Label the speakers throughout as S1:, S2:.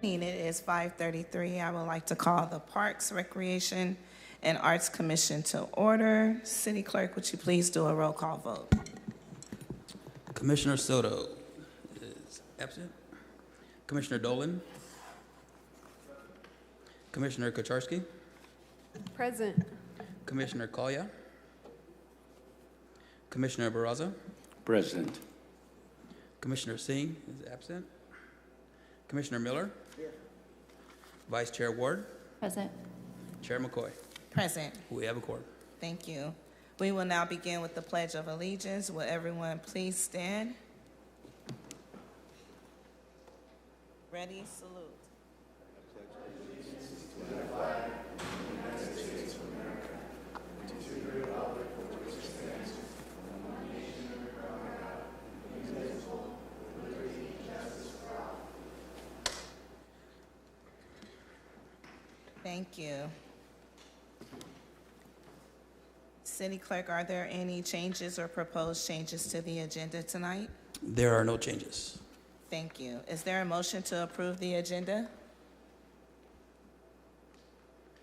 S1: It is 5:33. I would like to call the Parks, Recreation, and Arts Commission to order. City Clerk, would you please do a roll call vote?
S2: Commissioner Soto is absent. Commissioner Dolan. Commissioner Kucharski.
S3: Present.
S2: Commissioner Collier. Commissioner Barraza.
S4: Present.
S2: Commissioner Singh is absent. Commissioner Miller. Here. Vice Chair Ward.
S5: Present.
S2: Chair McCoy.
S1: Present.
S2: We have a quorum.
S1: Thank you. We will now begin with the Pledge of Allegiance. Will everyone please stand? Ready, salute. Thank you. City Clerk, are there any changes or proposed changes to the agenda tonight?
S2: There are no changes.
S1: Thank you. Is there a motion to approve the agenda?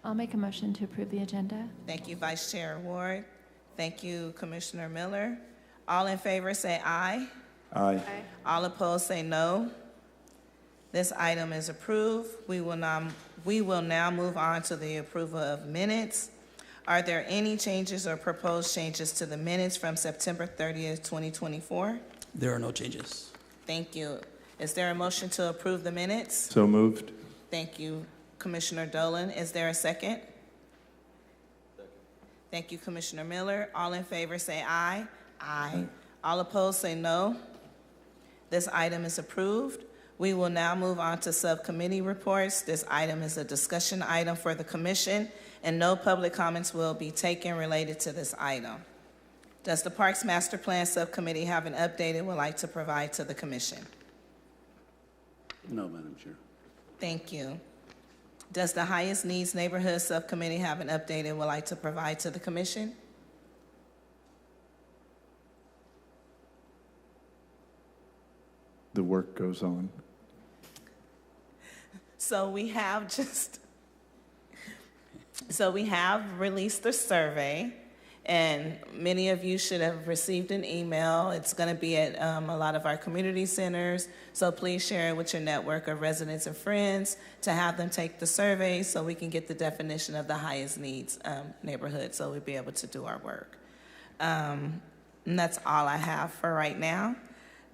S5: I'll make a motion to approve the agenda.
S1: Thank you, Vice Chair Ward. Thank you, Commissioner Miller. All in favor say aye.
S4: Aye.
S1: All opposed say no. This item is approved. We will now move on to the approval of minutes. Are there any changes or proposed changes to the minutes from September 30th, 2024?
S2: There are no changes.
S1: Thank you. Is there a motion to approve the minutes?
S4: So moved.
S1: Thank you, Commissioner Dolan. Is there a second? Thank you, Commissioner Miller. All in favor say aye. Aye. All opposed say no. This item is approved. We will now move on to subcommittee reports. This item is a discussion item for the commission, and no public comments will be taken related to this item. Does the Parks Master Plan Subcommittee have an update it would like to provide to the commission?
S4: No, Madam Chair.
S1: Thank you. Does the Highest Needs Neighborhood Subcommittee have an update it would like to provide to the commission?
S4: The work goes on.
S1: So we have released the survey, and many of you should have received an email. It's going to be at a lot of our community centers, so please share it with your network of residents and friends to have them take the survey so we can get the definition of the highest needs neighborhood so we'll be able to do our work. And that's all I have for right now.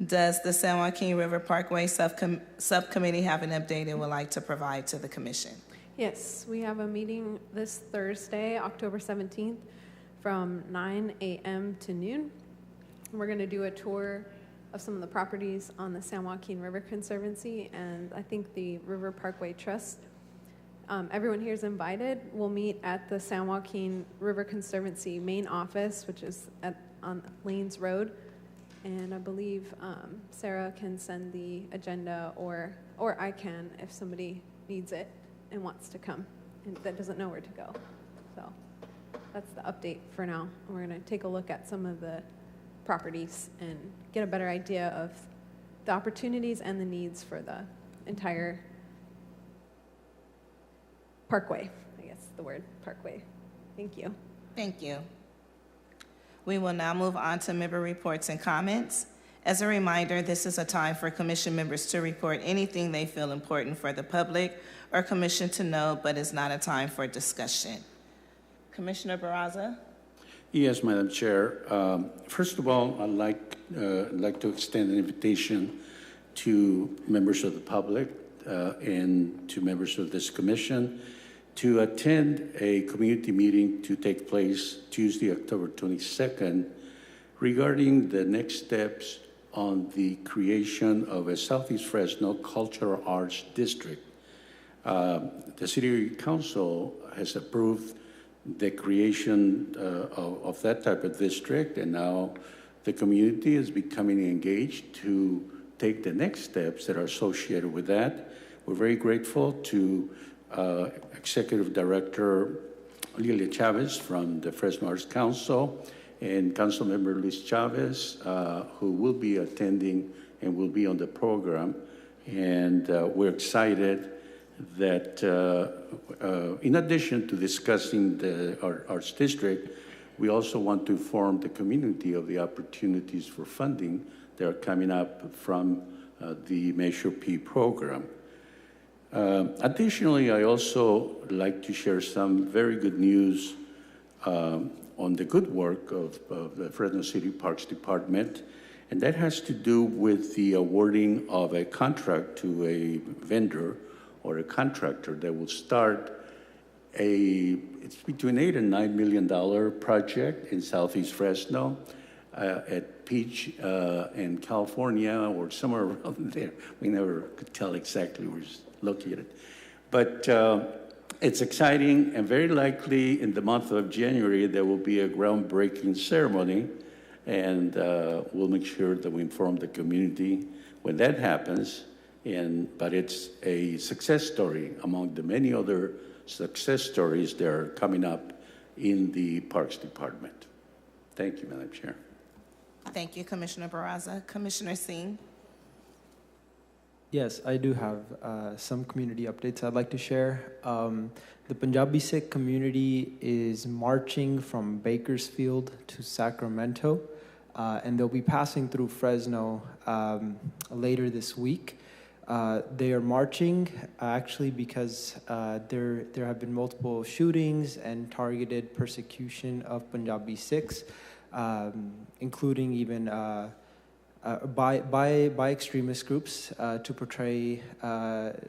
S1: Does the San Joaquin River Parkway Subcommittee have an update it would like to provide to the commission?
S3: Yes, we have a meeting this Thursday, October 17th, from 9 a.m. to noon. We're going to do a tour of some of the properties on the San Joaquin River Conservancy and I think the River Parkway Trust. Everyone here is invited. We'll meet at the San Joaquin River Conservancy main office, which is on Lanes Road. And I believe Sarah can send the agenda, or I can if somebody needs it and wants to come and that doesn't know where to go. So that's the update for now. We're going to take a look at some of the properties and get a better idea of the opportunities and the needs for the entire parkway. I guess the word parkway. Thank you.
S1: Thank you. We will now move on to member reports and comments. As a reminder, this is a time for commission members to report anything they feel important for the public or commission to know, but it's not a time for discussion. Commissioner Barraza?
S4: Yes, Madam Chair. First of all, I'd like to extend an invitation to members of the public and to members of this commission to attend a community meeting to take place Tuesday, October 22nd, regarding the next steps on the creation of a Southeast Fresno Cultural Arts District. The City Council has approved the creation of that type of district, and now the community is becoming engaged to take the next steps that are associated with that. We're very grateful to Executive Director Lilia Chavez from the Fresno Arts Council and Councilmember Luis Chavez, who will be attending and will be on the program. And we're excited that in addition to discussing our arts district, we also want to inform the community of the opportunities for funding that are coming up from the Measure P program. Additionally, I also like to share some very good news on the good work of the Fresno City Parks Department, and that has to do with the awarding of a contract to a vendor or a contractor that will start it's between $8 and $9 million project in Southeast Fresno at Peach in California or somewhere around there. We never could tell exactly where it's located. But it's exciting, and very likely in the month of January, there will be a groundbreaking ceremony, and we'll make sure that we inform the community when that happens. But it's a success story among the many other success stories that are coming up in the Parks Department. Thank you, Madam Chair.
S1: Thank you, Commissioner Barraza. Commissioner Singh.
S6: Yes, I do have some community updates I'd like to share. The Punjabi Sikh community is marching from Bakersfield to Sacramento, and they'll be passing through Fresno later this week. They are marching actually because there have been multiple shootings and targeted persecution of Punjabi Sikhs, including even by extremist groups to portray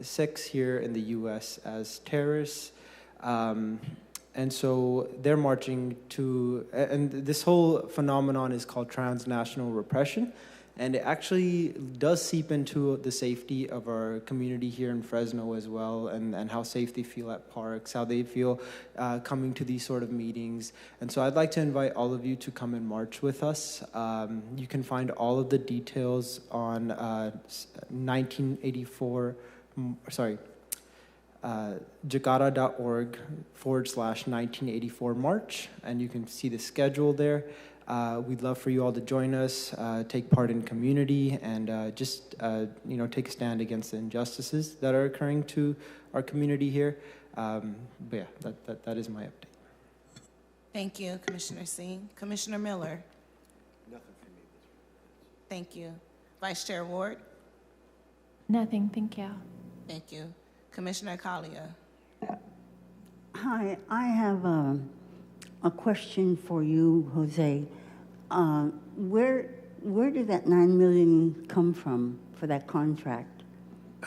S6: Sikhs here in the U.S. as terrorists. And so they're marching to, and this whole phenomenon is called transnational repression. And it actually does seep into the safety of our community here in Fresno as well, and how safe they feel at parks, how they feel coming to these sort of meetings. And so I'd like to invite all of you to come and march with us. You can find all of the details on jakarta.org/1984 March, and you can see the schedule there. We'd love for you all to join us, take part in community, and just take a stand against the injustices that are occurring to our community here. But yeah, that is my update.
S1: Thank you, Commissioner Singh. Commissioner Miller.
S7: Nothing for me.
S1: Thank you. Vice Chair Ward.
S5: Nothing, thank you.
S1: Thank you. Commissioner Kalia.
S8: Hi, I have a question for you, Jose. Where did that $9 million come from for that contract?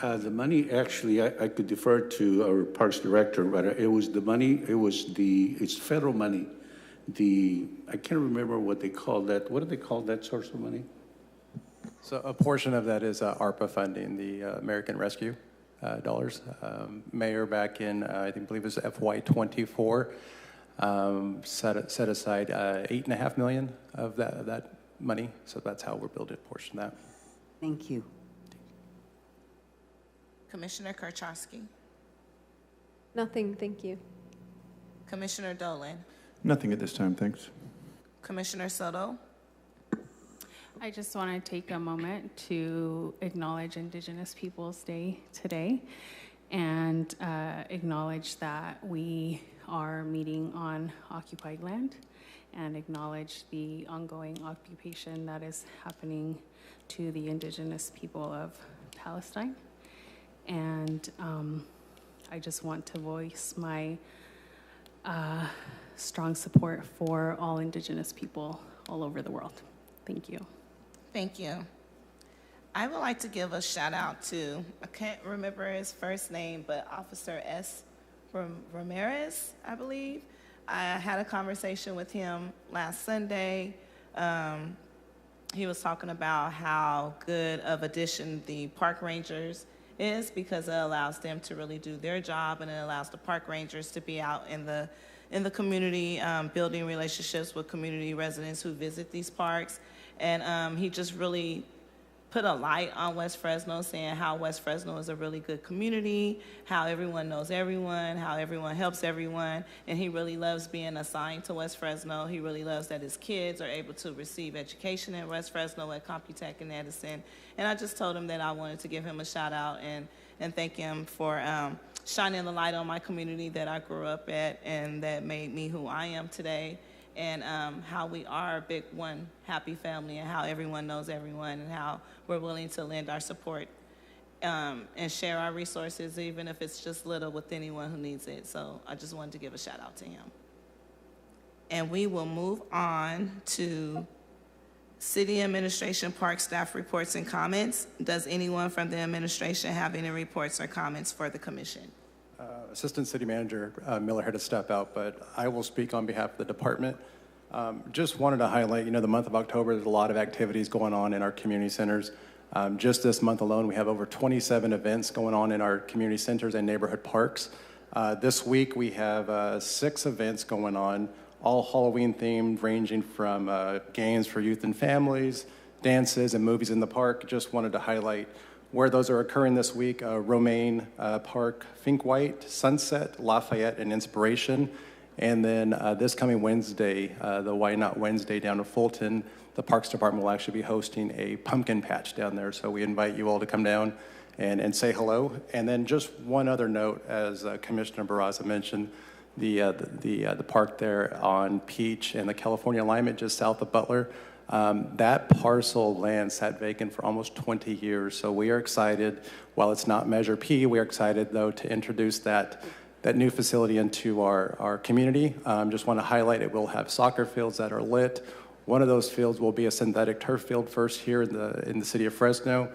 S4: The money, actually, I could defer to our Parks Director, but it was the money, it's federal money. I can't remember what they call that. What do they call that source of money?
S7: So a portion of that is ARPA funding, the American Rescue dollars. Mayor back in, I believe it was FY24, set aside $8.5 million of that money. So that's how we're building a portion of that.
S8: Thank you.
S1: Commissioner Karchowski.
S3: Nothing, thank you.
S1: Commissioner Dolan.
S9: Nothing at this time, thanks.
S1: Commissioner Soto.
S10: I just want to take a moment to acknowledge Indigenous Peoples Day today and acknowledge that we are meeting on occupied land and acknowledge the ongoing occupation that is happening to the indigenous people of Palestine. And I just want to voice my strong support for all indigenous people all over the world. Thank you.
S1: Thank you. I would like to give a shout out to, I can't remember his first name, but Officer S. Ramirez, I believe. I had a conversation with him last Sunday. He was talking about how good of addition the park rangers is because it allows them to really do their job, and it allows the park rangers to be out in the community, building relationships with community residents who visit these parks. And he just really put a light on West Fresno, saying how West Fresno is a really good community, how everyone knows everyone, how everyone helps everyone, and he really loves being assigned to West Fresno. He really loves that his kids are able to receive education in West Fresno at Computech and Edison. And I just told him that I wanted to give him a shout out and thank him for shining the light on my community that I grew up at and that made me who I am today, and how we are a big one happy family, and how everyone knows everyone, and how we're willing to lend our support and share our resources, even if it's just little, with anyone who needs it. So I just wanted to give a shout out to him. And we will move on to City Administration Park staff reports and comments. Does anyone from the administration have any reports or comments for the commission?
S7: Assistant City Manager Miller had to step out, but I will speak on behalf of the department. Just wanted to highlight, the month of October, there's a lot of activities going on in our community centers. Just this month alone, we have over 27 events going on in our community centers and neighborhood parks. This week, we have 6 events going on, all Halloween themed, ranging from games for youth and families, dances, and movies in the park. Just wanted to highlight where those are occurring this week: Romaine Park, Fink White, Sunset, Lafayette, and Inspiration. And then this coming Wednesday, the Why Not Wednesday down in Fulton, the Parks Department will actually be hosting a pumpkin patch down there. So we invite you all to come down and say hello. And then just one other note, as Commissioner Barraza mentioned, the park there on Peach and the California Alignment just south of Butler, that parcel of land sat vacant for almost 20 years. So we are excited. While it's not Measure P, we are excited, though, to introduce that new facility into our community. Just want to highlight it will have soccer fields that are lit. One of those fields will be a synthetic turf field first here in the city of Fresno,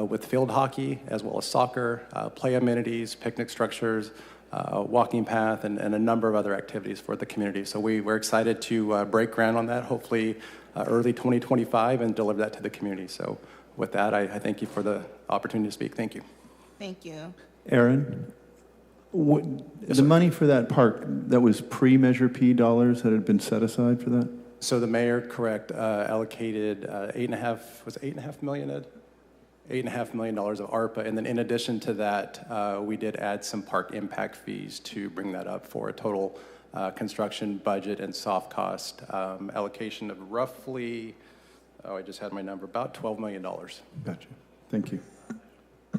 S7: with field hockey as well as soccer, play amenities, picnic structures, walking path, and a number of other activities for the community. So we're excited to break ground on that, hopefully early 2025, and deliver that to the community. So with that, I thank you for the opportunity to speak. Thank you.
S1: Thank you.
S9: Aaron, the money for that park, that was pre-Measure P dollars that had been set aside for that?
S7: So the mayor, correct, allocated $8.5 million, Ed? $8.5 million of ARPA, and then in addition to that, we did add some park impact fees to bring that up for a total construction budget and soft cost allocation of roughly, I just had my number, about $12 million.
S9: Gotcha. Thank you.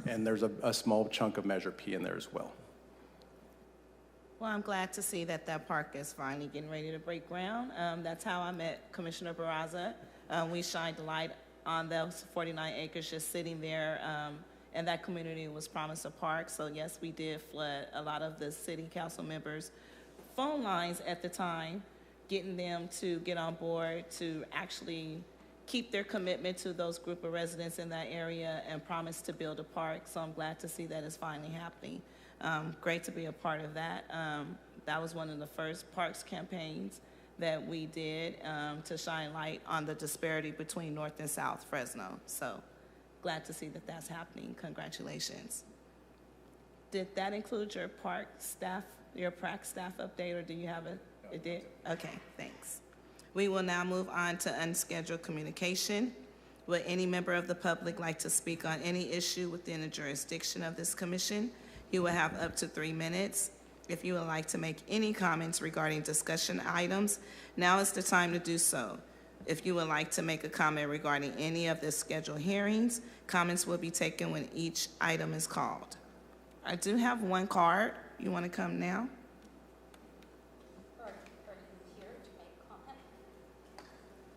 S7: And there's a small chunk of Measure P in there as well.
S1: Well, I'm glad to see that park is finally getting ready to break ground. That's how I met Commissioner Barraza. We shined the light on those 49 acres just sitting there, and that community was promised a park. So yes, we did flood a lot of the city council members' phone lines at the time, getting them to get on board to actually keep their commitment to those group of residents in that area and promise to build a park. So I'm glad to see that it's finally happening. Great to be a part of that. That was one of the first parks campaigns that we did to shine light on the disparity between North and South Fresno. So glad to see that that's happening. Congratulations. Did that include your park staff, your PRAC staff update, or do you have it did? Okay, thanks. We will now move on to unscheduled communication. Would any member of the public like to speak on any issue within the jurisdiction of this commission? You will have up to 3 minutes. If you would like to make any comments regarding discussion items, now is the time to do so. If you would like to make a comment regarding any of the scheduled hearings, comments will be taken when each item is called. I do have one card. You want to come now?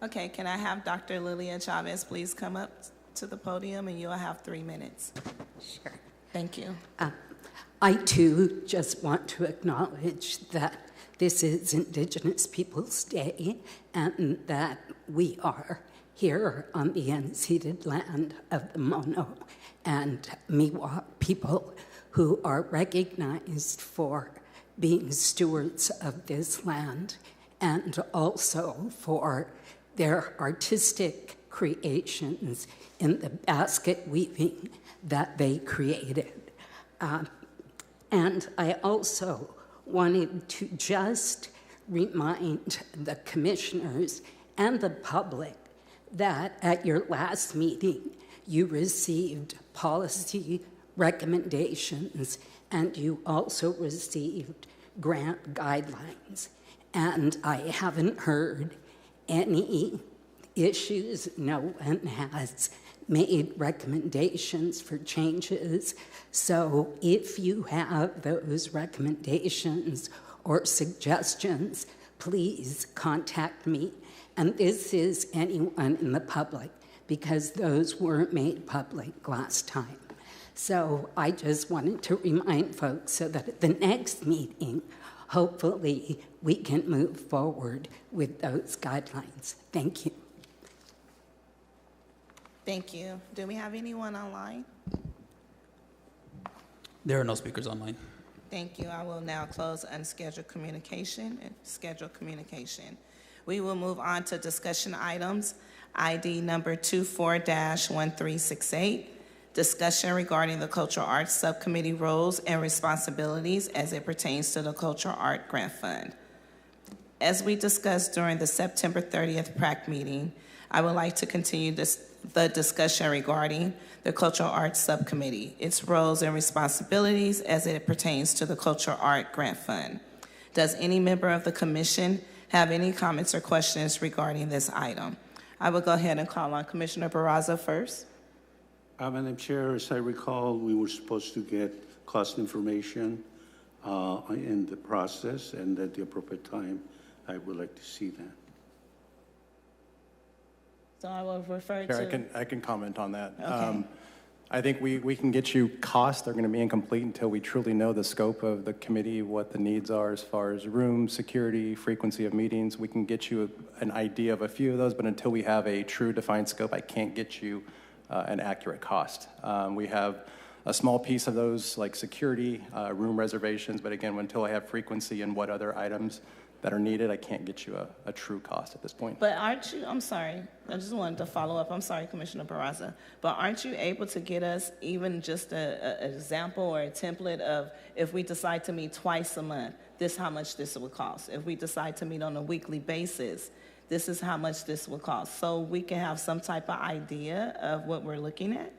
S1: Okay, can I have Dr. Lilia Chavez please come up to the podium, and you'll have 3 minutes.
S11: Sure.
S1: Thank you.
S11: I too just want to acknowledge that this is Indigenous Peoples Day and that we are here on the unceded land of the Mono and Miwok people who are recognized for being stewards of this land and also for their artistic creations in the basket weaving that they created. And I also wanted to just remind the commissioners and the public that at your last meeting, you received policy recommendations and you also received grant guidelines. And I haven't heard any issues. No one has made recommendations for changes. So if you have those recommendations or suggestions, please contact me. And this is anyone in the public, because those weren't made public last time. So I just wanted to remind folks so that at the next meeting, hopefully we can move forward with those guidelines. Thank you.
S1: Thank you. Do we have anyone online?
S2: There are no speakers online.
S1: Thank you. I will now close unscheduled communication and scheduled communication. We will move on to discussion items. ID number 24-1368, discussion regarding the Cultural Arts Subcommittee roles and responsibilities as it pertains to the Cultural Art Grant Fund. As we discussed during the September 30th PRAC meeting, I would like to continue the discussion regarding the Cultural Arts Subcommittee, its roles and responsibilities as it pertains to the Cultural Art Grant Fund. Does any member of the commission have any comments or questions regarding this item? I will go ahead and call on Commissioner Barraza first.
S4: Madam Chair, as I recall, we were supposed to get cost information in the process, and at the appropriate time, I would like to see that.
S1: So I will refer
S7: Chair,
S1: to...
S7: I can comment on that.
S1: Okay.
S7: I think we can get you costs. They're going to be incomplete until we truly know the scope of the committee, what the needs are as far as room, security, frequency of meetings. We can get you an idea of a few of those, but until we have a true defined scope, I can't get you an accurate cost. We have a small piece of those like security, room reservations, but again, until I have frequency and what other items that are needed, I can't get you a true cost at this point.
S1: But aren't you, I'm sorry, I just wanted to follow up. I'm sorry, Commissioner Barraza, but aren't you able to get us even just an example or a template of if we decide to meet twice a month, this is how much this will cost. If we decide to meet on a weekly basis, this is how much this will cost. So we can have some type of idea of what we're looking at?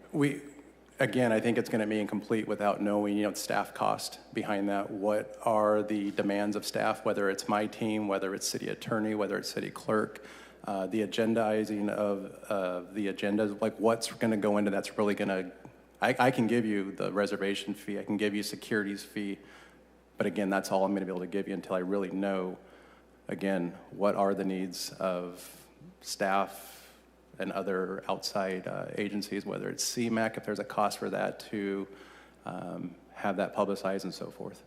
S7: Again, I think it's going to be incomplete without knowing, the staff cost behind that. What are the demands of staff, whether it's my team, whether it's city attorney, whether it's city clerk, the agendizing of the agendas, like what's going to go into that's really going to, I can give you the reservation fee, I can give you securities fee, but again, that's all I'm going to be able to give you until I really know, again, what are the needs of staff and other outside agencies, whether it's CMAC, if there's a cost for that, to have that publicized and so forth.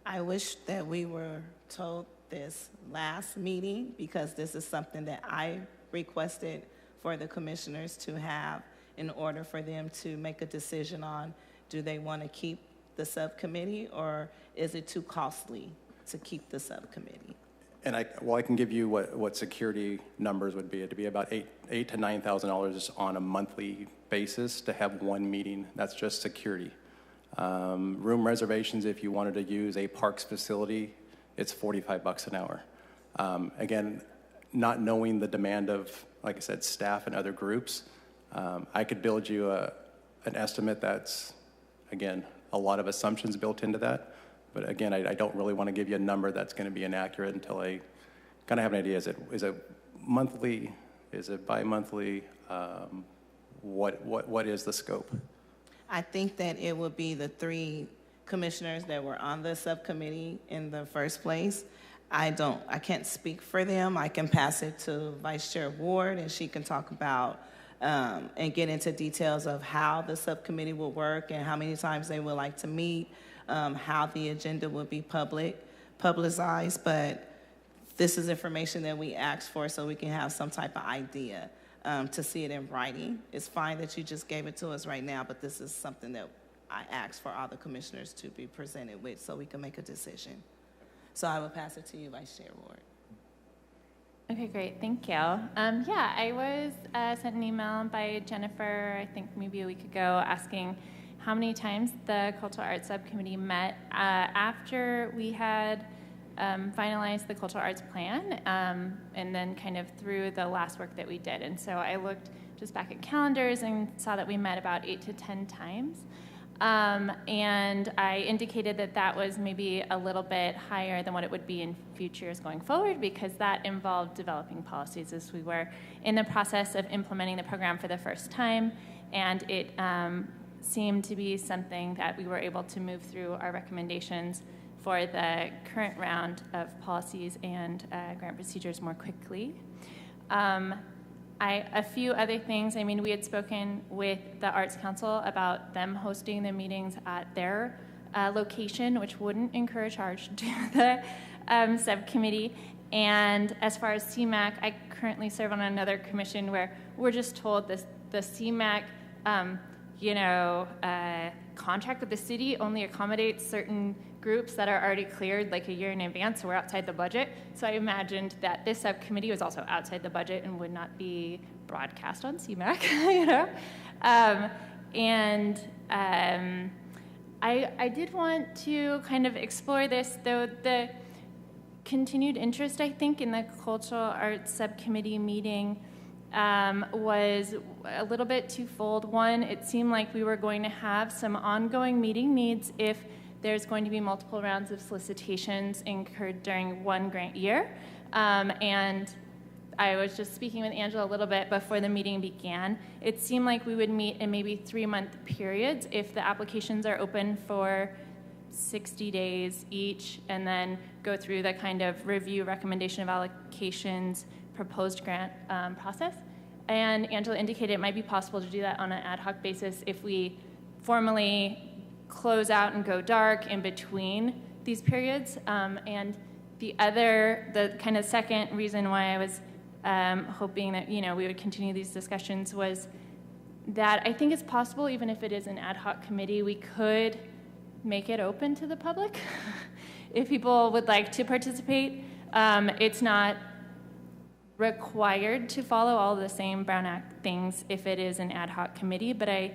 S1: I wish that we were told this last meeting, because this is something that I requested for the commissioners to have in order for them to make a decision on, do they want to keep the subcommittee or is it too costly to keep the subcommittee?
S7: And I can give you what security numbers would be. It'd be about $8,000 to $9,000 on a monthly basis to have one meeting. That's just security. Room reservations, if you wanted to use a parks facility, it's $45 an hour. Again, not knowing the demand of, like I said, staff and other groups, I could build you an estimate that's, again, a lot of assumptions built into that. But again, I don't really want to give you a number that's going to be inaccurate until I kind of have an idea. Is it monthly? Is it bi-monthly? What is the scope?
S1: I think that it would be the three commissioners that were on the subcommittee in the first place. I can't speak for them. I can pass it to Vice Chair Ward, and she can talk about and get into details of how the subcommittee will work and how many times they would like to meet. How the agenda will be publicized, but this is information that we asked for so we can have some type of idea to see it in writing. It's fine that you just gave it to us right now, but this is something that I asked for all the commissioners to be presented with so we can make a decision. So I will pass it to you, Vice Chair Ward.
S5: Okay, great. Thank you. Yeah, I was sent an email by Jennifer, I think maybe a week ago, asking how many times the Cultural Arts Subcommittee met after we had finalized the Cultural Arts Plan, and then kind of through the last work that we did. And so I looked just back at calendars and saw that we met about 8 to 10 times. And I indicated that that was maybe a little bit higher than what it would be in future years going forward, because that involved developing policies as we were in the process of implementing the program for the first time. And it seemed to be something that we were able to move through our recommendations for the current round of policies and grant procedures more quickly. A few other things. I mean, we had spoken with the Arts Council about them hosting the meetings at their location, which wouldn't incur a charge to the subcommittee. And as far as CMAC, I currently serve on another commission where we're just told this, the CMAC, contract with the city only accommodates certain groups that are already cleared like a year in advance, so we're outside the budget. So I imagined that this subcommittee was also outside the budget and would not be broadcast on CMAC, I did want to kind of explore this, though the continued interest, I think, in the Cultural Arts Subcommittee meeting was a little bit twofold. One, it seemed like we were going to have some ongoing meeting needs if there's going to be multiple rounds of solicitations incurred during one grant year. And I was just speaking with Angela a little bit before the meeting began. It seemed like we would meet in maybe 3-month periods if the applications are open for 60 days each, and then go through the kind of review, recommendation of allocations, proposed grant process. And Angela indicated it might be possible to do that on an ad hoc basis if we formally close out and go dark in between these periods. And the kind of second reason why I was hoping that we would continue these discussions was that I think it's possible, even if it is an ad hoc committee, we could make it open to the public if people would like to participate. It's not required to follow all the same Brown Act things if it is an ad hoc committee, but I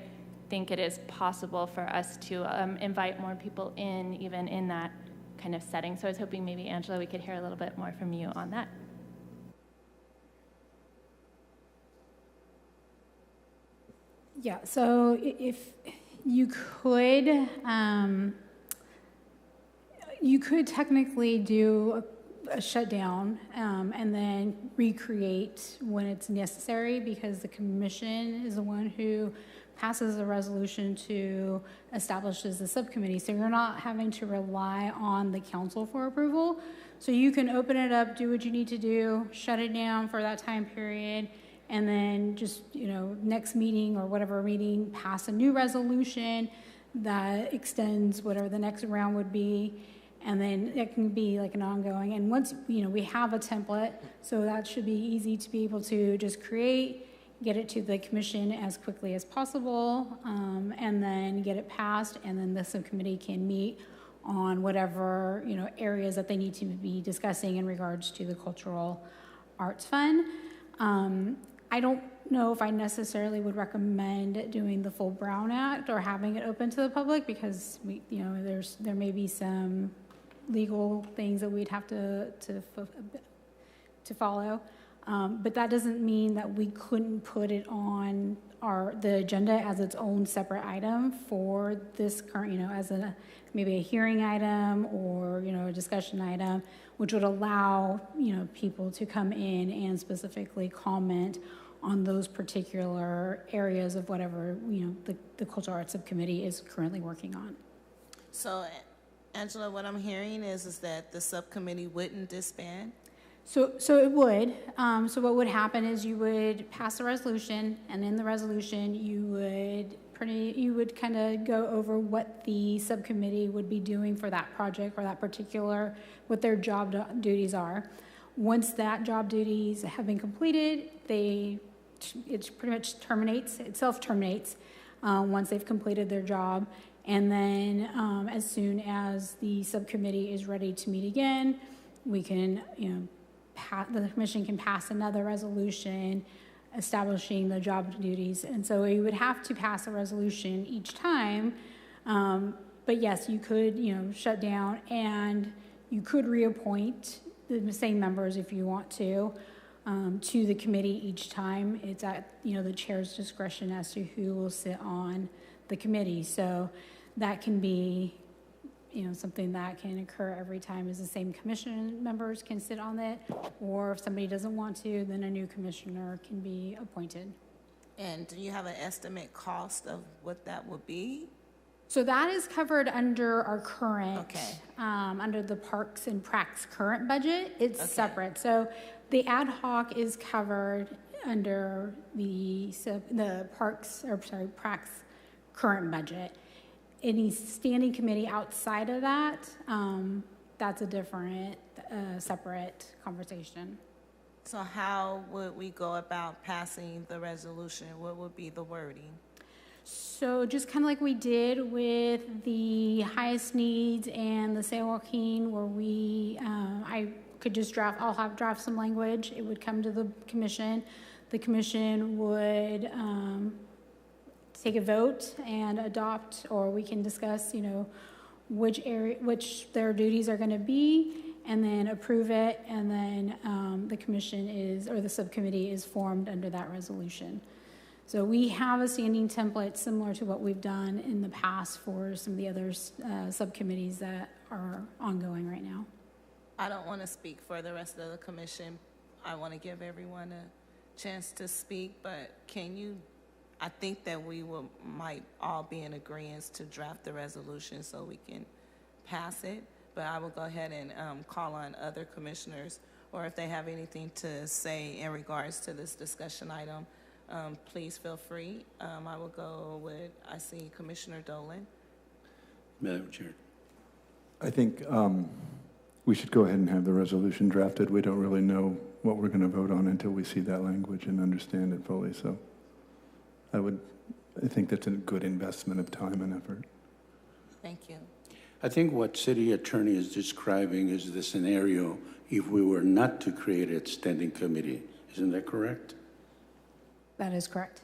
S5: think it is possible for us to invite more people in, even in that kind of setting. So I was hoping maybe, Angela, we could hear a little bit more from you on that.
S12: Yeah, so if you could technically do a shutdown and then recreate when it's necessary, because the commission is the one who passes a resolution to establishes the subcommittee. So you're not having to rely on the council for approval. So you can open it up, do what you need to do, shut it down for that time period, and then just, next meeting or whatever meeting, pass a new resolution that extends whatever the next round would be. And then it can be like an ongoing. And once, we have a template, so that should be easy to be able to just create, get it to the commission as quickly as possible, and then get it passed, and then the subcommittee can meet on whatever, areas that they need to be discussing in regards to the Cultural Arts Fund. I don't know if I necessarily would recommend doing the full Brown Act or having it open to the public, because there may be some legal things that we'd have to follow. But that doesn't mean that we couldn't put it on the agenda as its own separate item for this current, as maybe a hearing item or, a discussion item, which would allow, people to come in and specifically comment on those particular areas of whatever, the Cultural Arts Subcommittee is currently working on.
S1: So, Angela, what I'm hearing is that the subcommittee wouldn't disband?
S12: So it would. So what would happen is you would pass a resolution, and in the resolution you would kind of go over what the subcommittee would be doing for that project or that particular, what their job duties are. Once that job duties have been completed, it pretty much self-terminates once they've completed their job. And then as soon as the subcommittee is ready to meet again, we can, the commission can pass another resolution establishing the job duties. And so you would have to pass a resolution each time. But yes, you could, shut down, and you could reappoint the same members if you want to the committee each time. It's at, the chair's discretion as to who will sit on the committee. So that can be, something that can occur every time, is the same commission members can sit on it, or if somebody doesn't want to, then a new commissioner can be appointed.
S1: And do you have an estimate cost of what that would be?
S12: So that is covered under our current,
S1: Okay.
S12: Under the Parks and Pracs current budget. It's
S1: Okay.
S12: separate. So the ad hoc is covered under the Pracs current budget. Any standing committee outside of that, that's a different, separate conversation.
S1: So how would we go about passing the resolution? What would be the wording?
S12: So just kind of like we did with the highest needs and the San Joaquin, where I could just I'll draft some language. It would come to the commission. The commission would take a vote and adopt, or we can discuss, which their duties are going to be, and then approve it, and then the commission the subcommittee is formed under that resolution. So we have a standing template similar to what we've done in the past for some of the other subcommittees that are ongoing right now.
S1: I don't want to speak for the rest of the commission. I want to give everyone a chance to speak, but I think that might all be in agreement to draft the resolution so we can pass it, but I will go ahead and call on other commissioners, or if they have anything to say in regards to this discussion item, please feel free. I will go with, I see Commissioner Dolan.
S4: Madam Chair.
S9: I think we should go ahead and have the resolution drafted. We don't really know what we're going to vote on until we see that language and understand it fully. So I think that's a good investment of time and effort.
S1: Thank you.
S4: I think what City Attorney is describing is the scenario if we were not to create a standing committee. Isn't that correct?
S12: That is correct.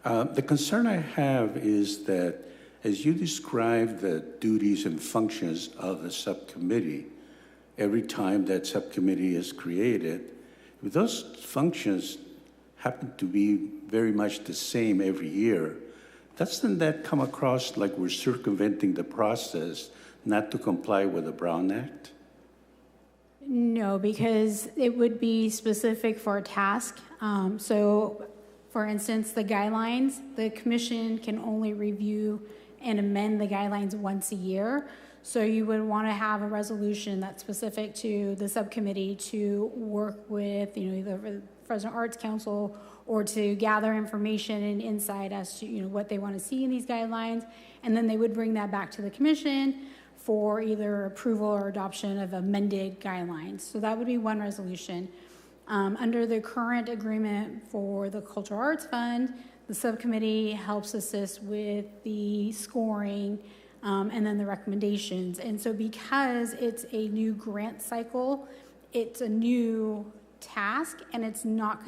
S4: The concern I have is that as you describe the duties and functions of the subcommittee, every time that subcommittee is created, if those functions happen to be very much the same every year, doesn't that come across like we're circumventing the process not to comply with the Brown Act?
S12: No, because it would be specific for a task. So, for instance, the guidelines, the commission can only review and amend the guidelines once a year. So you would want to have a resolution that's specific to the subcommittee to work with, either the Fresno Arts Council, or to gather information and insight as to, what they want to see in these guidelines. And then they would bring that back to the commission for either approval or adoption of amended guidelines. So that would be one resolution. Under the current agreement for the Cultural Arts Fund, the subcommittee helps assist with the scoring and then the recommendations. And so because it's a new grant cycle, it's a new task, and it's not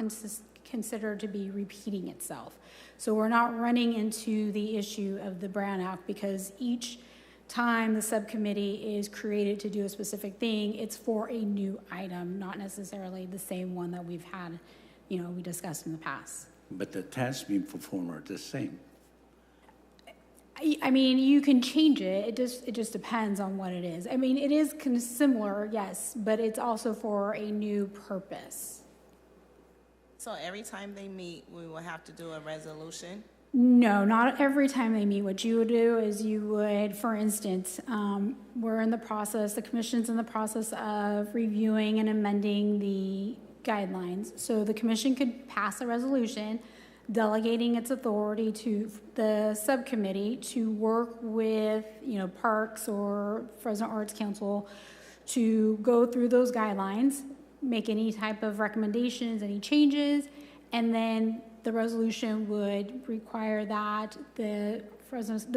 S12: considered to be repeating itself. So we're not running into the issue of the Brown Act, because each time the subcommittee is created to do a specific thing, it's for a new item, not necessarily the same one that we've had, we discussed in the past.
S4: But the tasks being performed are the same.
S12: I mean, you can change it. It just depends on what it is. I mean, it is kind of similar, yes, but it's also for a new purpose.
S1: So every time they meet, we will have to do a resolution?
S12: No, not every time they meet. What you would do is you would, for instance, the commission's in the process of reviewing and amending the guidelines. So the commission could pass a resolution delegating its authority to the subcommittee to work with, Parks or Fresno Arts Council to go through those guidelines, make any type of recommendations, any changes, and then the resolution would require that the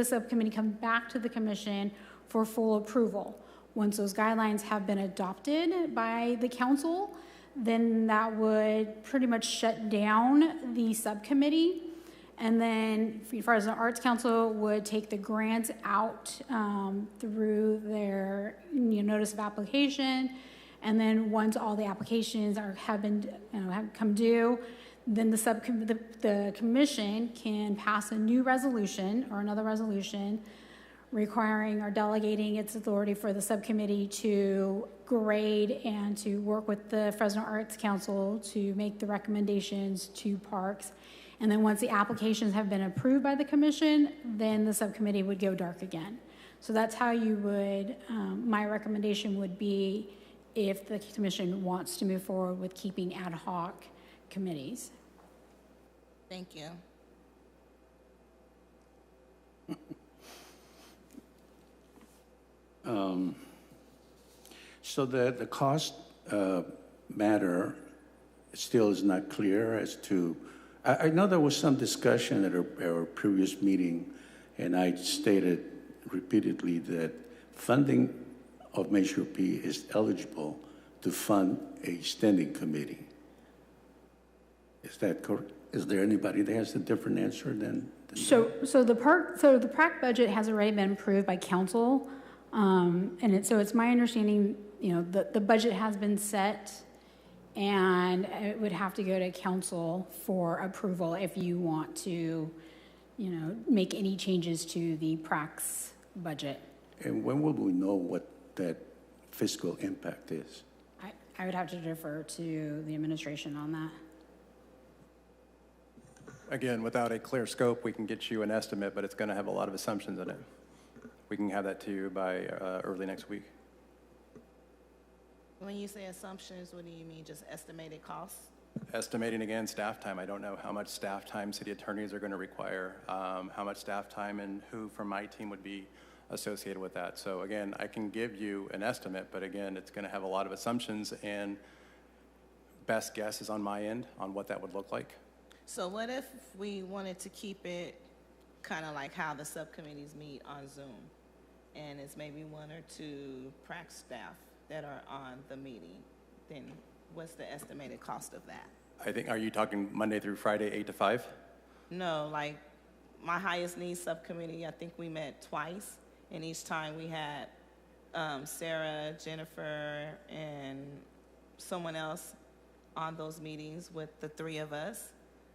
S12: subcommittee come back to the commission for full approval. Once those guidelines have been adopted by the council, then that would pretty much shut down the subcommittee. And then Fresno Arts Council would take the grants out through their notice of application. And then once all the applications have come due, then the commission can pass a new resolution or another resolution requiring or delegating its authority for the subcommittee to grade and to work with the Fresno Arts Council to make the recommendations to parks. And then once the applications have been approved by the commission, then the subcommittee would go dark again. So that's how you would, my recommendation would be if the commission wants to move forward with keeping ad hoc committees.
S1: Thank you.
S4: So the cost matter still is not clear as to, I know there was some discussion at our previous meeting, and I stated repeatedly that funding of Measure P is eligible to fund a standing committee. Is that correct? Is there anybody that has a different answer than
S12: So the PrAC budget has already been approved by council, and so it's my understanding, the budget has been set, and it would have to go to council for approval if you want to, make any changes to the PrAC's budget.
S4: And when will we know what that fiscal impact is?
S12: I would have to defer to the administration on that.
S7: Again, without a clear scope, we can get you an estimate, but it's going to have a lot of assumptions in it. We can have that to you by early next week.
S1: When you say assumptions, what do you mean? Just estimated costs?
S7: Estimating, again, staff time. I don't know how much staff time city attorneys are going to require, how much staff time and who from my team would be associated with that. So again, I can give you an estimate, but again, it's going to have a lot of assumptions, and best guess is on my end on what that would look like.
S1: So what if we wanted to keep it kind of like how the subcommittees meet on Zoom, and it's maybe one or two PrAC staff that are on the meeting? Then what's the estimated cost of that?
S7: I think, are you talking Monday through Friday, 8 to 5?
S1: No, like my highest needs subcommittee, I think we met twice, and each time we had Sarah, Jennifer, and someone else on those meetings with the three of us.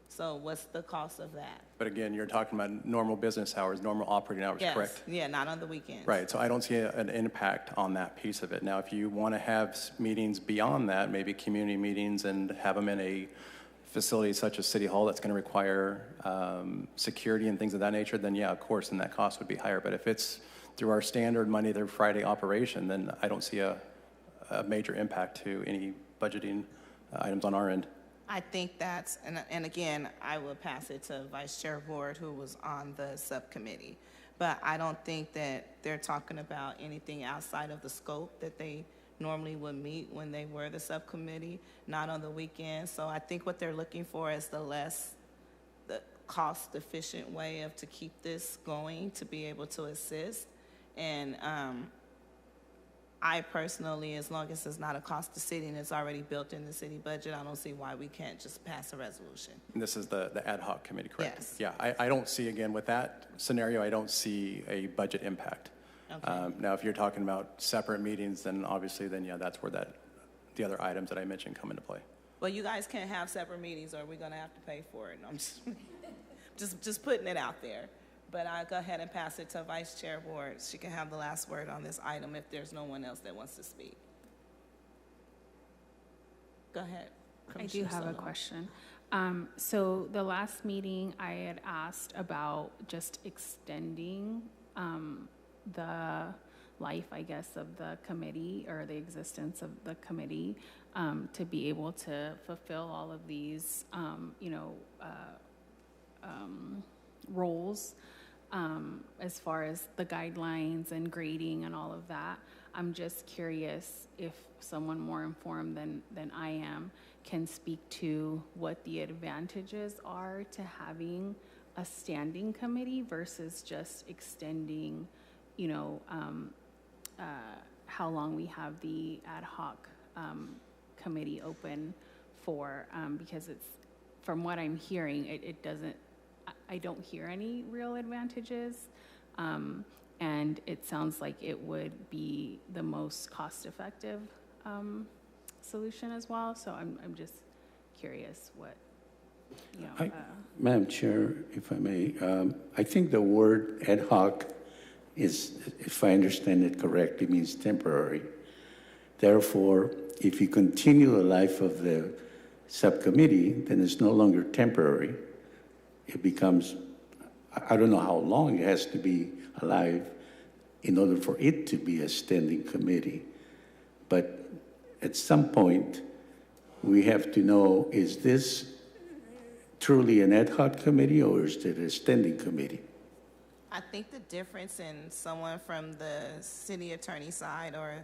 S1: So what's the cost of that?
S7: But again, you're talking about normal business hours, normal operating hours,
S1: Yes.
S7: correct?
S1: Yeah, not on the weekends.
S7: Right, so I don't see an impact on that piece of it. Now, if you want to have meetings beyond that, maybe community meetings, and have them in a facility such as City Hall that's going to require security and things of that nature, then yeah, of course, then that cost would be higher. But if it's through our standard Monday through Friday operation, then I don't see a major impact to any budgeting items on our end.
S1: I think that's, and again, I will pass it to Vice Chair Ward, who was on the subcommittee. But I don't think that they're talking about anything outside of the scope that they normally would meet when they were the subcommittee, not on the weekends. So I think what they're looking for is the cost-efficient way to keep this going, to be able to assist. And I personally, as long as it's not a cost to city and it's already built in the city budget, I don't see why we can't just pass a resolution.
S7: And this is the ad hoc committee, correct?
S1: Yes.
S7: Yeah, I don't see, again, with that scenario, I don't see a budget impact.
S1: Okay.
S7: Now, if you're talking about separate meetings, then obviously, then yeah, that's where the other items that I mentioned come into play.
S1: Well, you guys can't have separate meetings, or we're going to have to pay for it. I'm just putting it out there. But I'll go ahead and pass it to Vice Chair Ward. She can have the last word on this item if there's no one else that wants to speak. Go ahead.
S10: I do have a question. So the last meeting, I had asked about just extending the life, I guess, of the committee, or the existence of the committee, to be able to fulfill all of these, roles. As far as the guidelines and grading and all of that. I'm just curious if someone more informed than I am can speak to what the advantages are to having a standing committee versus just extending, how long we have the ad hoc committee open for, because it's, from what I'm hearing, it doesn't, I don't hear any real advantages, and it sounds like it would be the most cost-effective solution as well. So I'm just curious what you know,
S4: Madam Chair, if I may, I think the word ad hoc is, if I understand it correctly, means temporary. Therefore, if you continue the life of the subcommittee, then it's no longer temporary. It becomes, I don't know how long it has to be alive in order for it to be a standing committee. But at some point, we have to know, is this truly an ad hoc committee or is it a standing committee?
S1: I think the difference in someone from the city attorney side or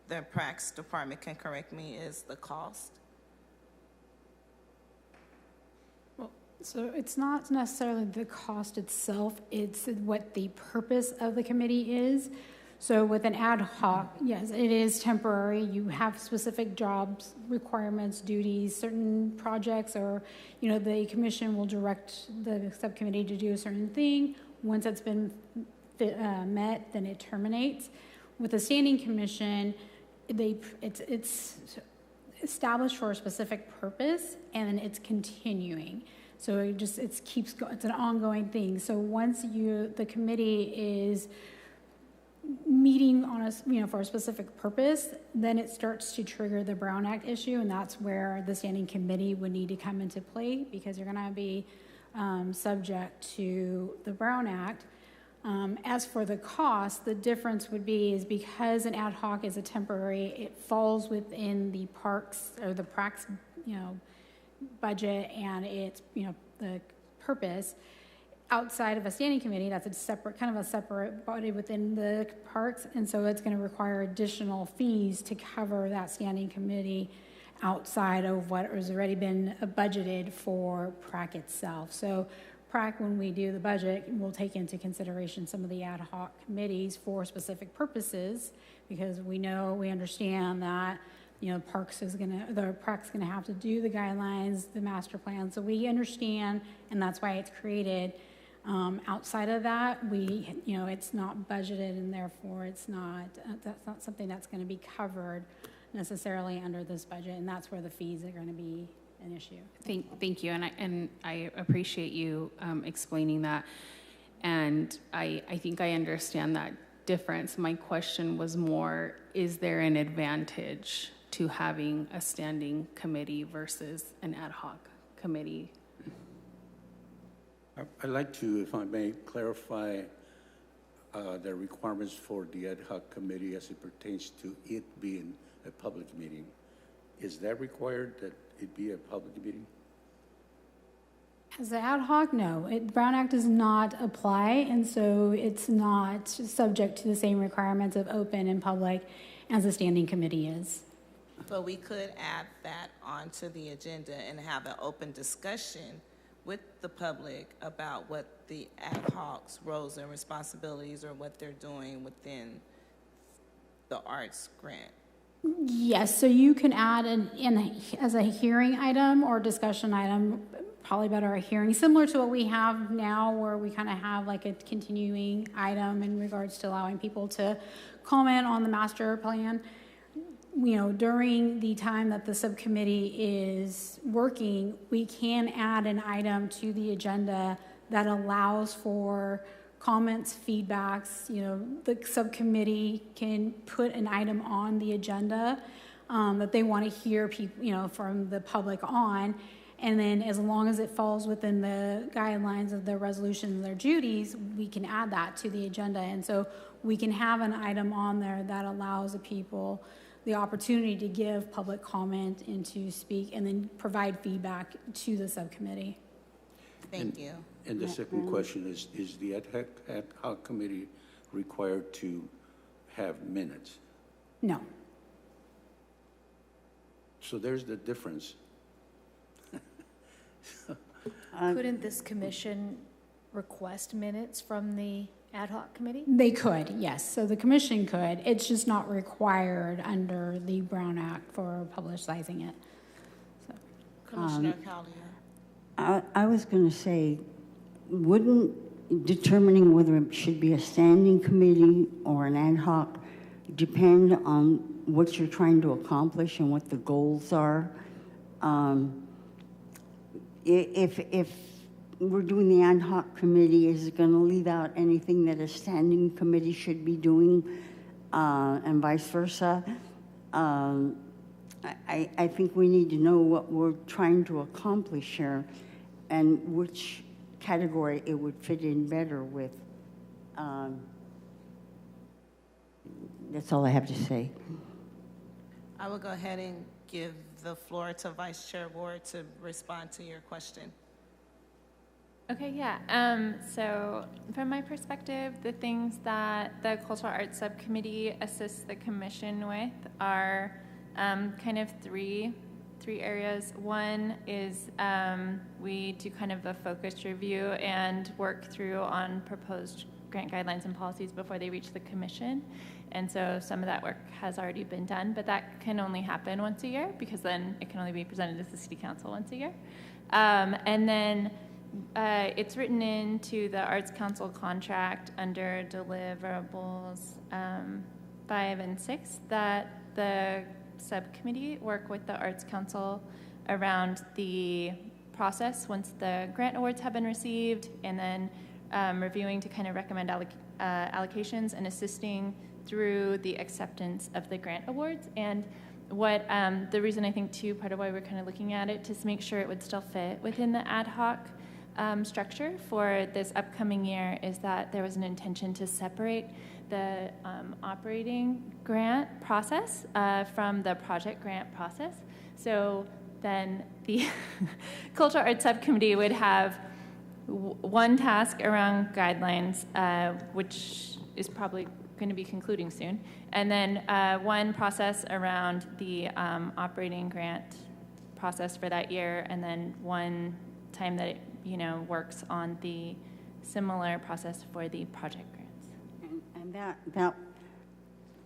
S1: the pracs department can correct me is the cost.
S12: So it's not necessarily the cost itself, it's what the purpose of the committee is. So with an ad hoc, yes, it is temporary. You have specific jobs, requirements, duties, certain projects, or, you know, the commission will direct the subcommittee to do a certain thing. Once it's been met, then it terminates. With a standing commission, it's established for a specific purpose, and then it's continuing. So it's an ongoing thing. So once the committee is meeting on for a specific purpose, then it starts to trigger the Brown Act issue, and that's where the standing committee would need to come into play, because you're going to be subject to the Brown Act. As for the cost, the difference would be is because an ad hoc is a temporary, it falls within the parks or the pracs, budget, and it's, the purpose. Outside of a standing committee, that's a separate body within the parks, and so it's going to require additional fees to cover that standing committee outside of what has already been budgeted for PRAC itself. So PRAC, when we do the budget, we'll take into consideration some of the ad hoc committees for specific purposes, because we understand that PRAC's gonna have to do the guidelines, the master plan. So we understand, and that's why it's created. Outside of that, it's not budgeted, and therefore that's not something that's going to be covered necessarily under this budget, and that's where the fees are going to be an issue.
S10: Thank you, and I appreciate you explaining that, and I think I understand that difference. My question was more, is there an advantage to having a standing committee versus an ad hoc committee?
S4: I'd like to, if I may, clarify the requirements for the ad hoc committee as it pertains to it being a public meeting. Is that required, that it be a public meeting?
S12: As the ad hoc, no. Brown Act does not apply, and so it's not subject to the same requirements of open and public as a standing committee is.
S1: But we could add that onto the agenda and have an open discussion with the public about what the ad hoc's roles and responsibilities or what they're doing within the arts grant.
S12: Yes, so you can add as a hearing item or discussion item, probably better a hearing, similar to what we have now, where we kind of have like a continuing item in regards to allowing people to comment on the master plan. During the time that the subcommittee is working, we can add an item to the agenda that allows for comments, feedbacks. The subcommittee can put an item on the agenda that they want to hear people, from the public on. And then as long as it falls within the guidelines of their resolution and their duties, we can add that to the agenda. And so we can have an item on there that allows the people the opportunity to give public comment and to speak and then provide feedback to the subcommittee.
S1: Thank you.
S4: And the second question is the ad hoc committee required to have minutes?
S12: No.
S4: So there's the difference.
S13: Couldn't this commission request minutes from the ad hoc committee?
S12: They could, yes. So the commission could. It's just not required under the Brown Act for publicizing it. So.
S1: Commissioner Collier.
S8: I was going to say, wouldn't determining whether it should be a standing committee or an ad hoc depend on what you're trying to accomplish and what the goals are? if we're doing the ad hoc committee, is it going to leave out anything that a standing committee should be doing, and vice versa? I think we need to know what we're trying to accomplish here and which category it would fit in better with. That's all I have to say.
S1: I will go ahead and give the floor to Vice Chair Ward to respond to your question.
S5: Okay, yeah. So from my perspective, the things that the Cultural Arts Subcommittee assists the Commission with are kind of three areas. One is we do kind of a focused review and work through on proposed grant guidelines and policies before they reach the Commission. And so some of that work has already been done, but that can only happen once a year because then it can only be presented to the City Council once a year. And then it's written into the Arts Council contract under deliverables 5 and 6 that the subcommittee work with the Arts Council around the process once the grant awards have been received, and then reviewing to kind of recommend allocations and assisting through the acceptance of the grant awards. And what the reason I think too, part of why we're kind of looking at it, to make sure it would still fit within the ad hoc structure for this upcoming year, is that there was an intention to separate the operating grant process from the project grant process. So then the Cultural Arts Subcommittee would have one task around guidelines, which is probably going to be concluding soon, and then one process around the operating grant process for that year, and then one time that it works on the similar process for the project grants.
S8: And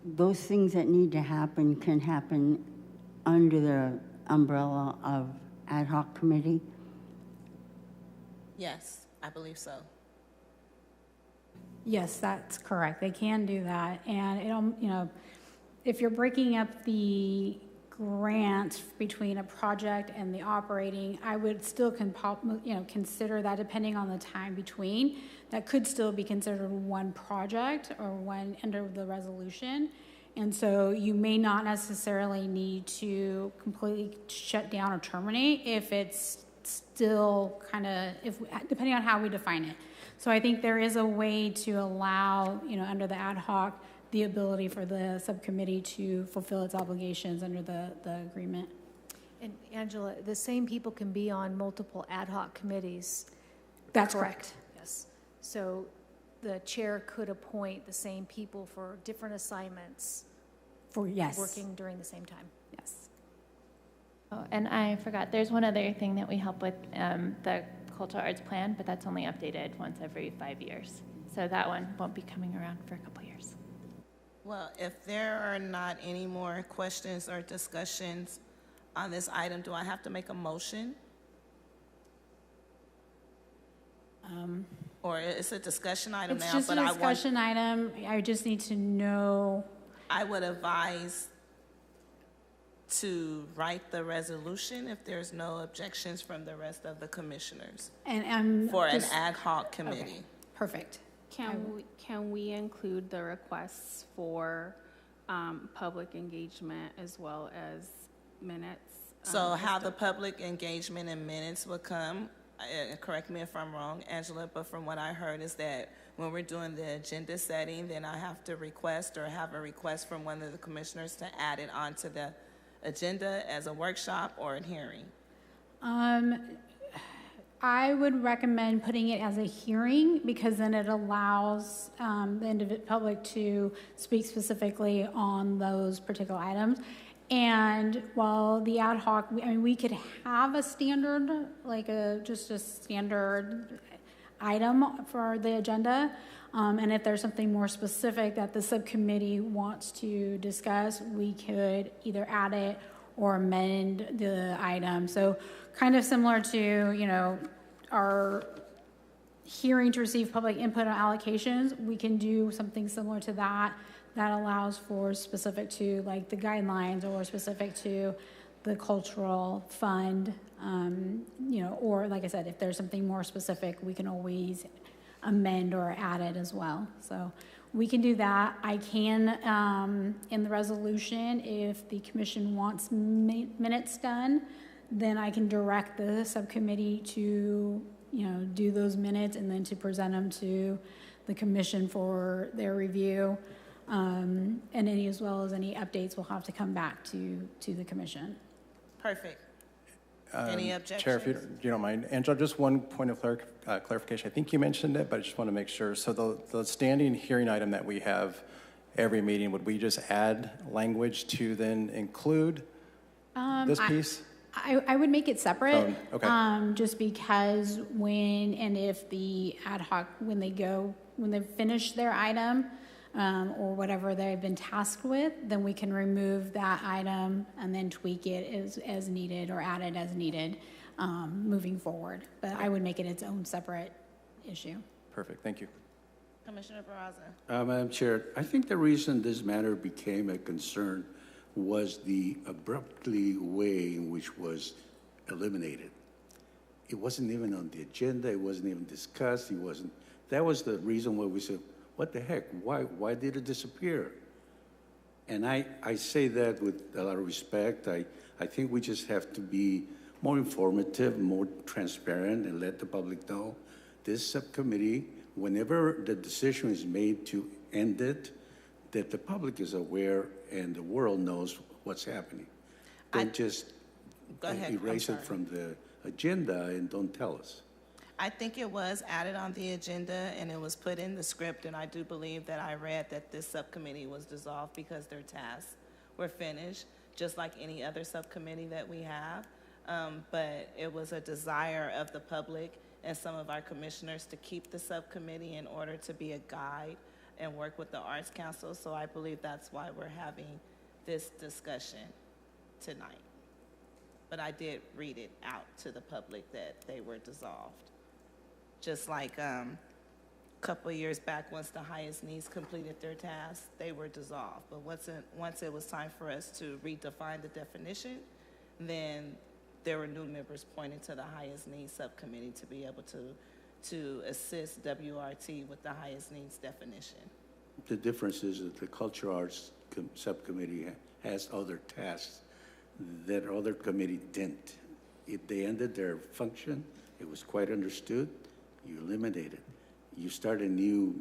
S8: those things that need to happen can happen under the umbrella of ad hoc committee?
S1: Yes, I believe so.
S12: Yes, that's correct. They can do that. And if you're breaking up the grant between a project and the operating, I would still consider that, depending on the time between, that could still be considered one project or one under the resolution. And so you may not necessarily need to completely shut down or terminate if it's still depending on how we define it. So I think there is a way to allow, under the ad hoc, the ability for the subcommittee to fulfill its obligations under the agreement.
S13: And Angela, the same people can be on multiple ad hoc committees.
S12: That's correct.
S13: Yes. So the chair could appoint the same people for different assignments.
S12: Yes.
S13: Working during the same time.
S12: Yes.
S5: Oh, and I forgot, there's one other thing that we help with, the Cultural Arts Plan, but that's only updated once every 5 years. So that one won't be coming around for a couple years.
S1: Well, if there are not any more questions or discussions on this item, do I have to make a motion? Or it's a discussion item now?
S12: It's just a discussion item. I just need to know.
S1: I would advise to write the resolution if there's no objections from the rest of the commissioners for an ad hoc committee.
S12: Okay. Perfect.
S10: Can we include the requests for public engagement as well as minutes?
S1: So how the public engagement and minutes would come, correct me if I'm wrong, Angela, but from what I heard is that when we're doing the agenda setting, then I have to request or have a request from one of the commissioners to add it onto the agenda as a workshop or a hearing.
S12: I would recommend putting it as a hearing, because then it allows the public to speak specifically on those particular items. And while the ad hoc, we could have a standard, just a standard item for the agenda. And if there's something more specific that the subcommittee wants to discuss, we could either add it or amend the item. So kind of similar to, our hearing to receive public input on allocations, we can do something similar to that allows for specific to the guidelines or specific to the cultural fund, or like I said, if there's something more specific, we can always amend or add it as well. So we can do that. I can, in the resolution, if the commission wants minutes done, then I can direct the subcommittee to, do those minutes and then to present them to the commission for their review. And any, as well as any updates will have to come back to the commission.
S1: Perfect. Any objections?
S7: Chair, if you don't mind. Angela, just one point of clarification. I think you mentioned it, but I just want to make sure. So the standing hearing item that we have every meeting, would we just add language to then include this piece?
S12: I would make it separate.
S7: Oh, okay.
S12: Just because when and if the ad hoc, when they finish their item, or whatever they've been tasked with, then we can remove that item and then tweak it as needed or add it as needed moving forward. But I would make it its own separate issue.
S7: Perfect. Thank you.
S1: Commissioner Barraza.
S4: Madam Chair, I think the reason this matter became a concern was the abruptly way in which was eliminated. It wasn't even on the agenda. It wasn't even discussed. That was the reason why we said, what the heck? Why did it disappear? And I say that with a lot of respect. I think we just have to be more informative, more transparent, and let the public know this subcommittee, whenever the decision is made to end it, that the public is aware and the world knows what's happening. Don't just erase it from the agenda and don't tell us.
S1: I think it was added on the agenda and it was put in the script, and I do believe that I read that this subcommittee was dissolved because their tasks were finished, just like any other subcommittee that we have. But it was a desire of the public and some of our commissioners to keep the subcommittee in order to be a guide and work with the Arts Council. So I believe that's why we're having this discussion tonight. But I did read it out to the public that they were dissolved. Just like a couple of years back, once the highest needs completed their tasks, they were dissolved. But once it was time for us to redefine the definition, then there were new members pointed to the highest needs subcommittee to be able to assist WRT with the highest needs definition.
S4: The difference is that the Cultural Arts Subcommittee has other tasks that other committee didn't. They ended their function. It was quite understood. You eliminate it. You start a new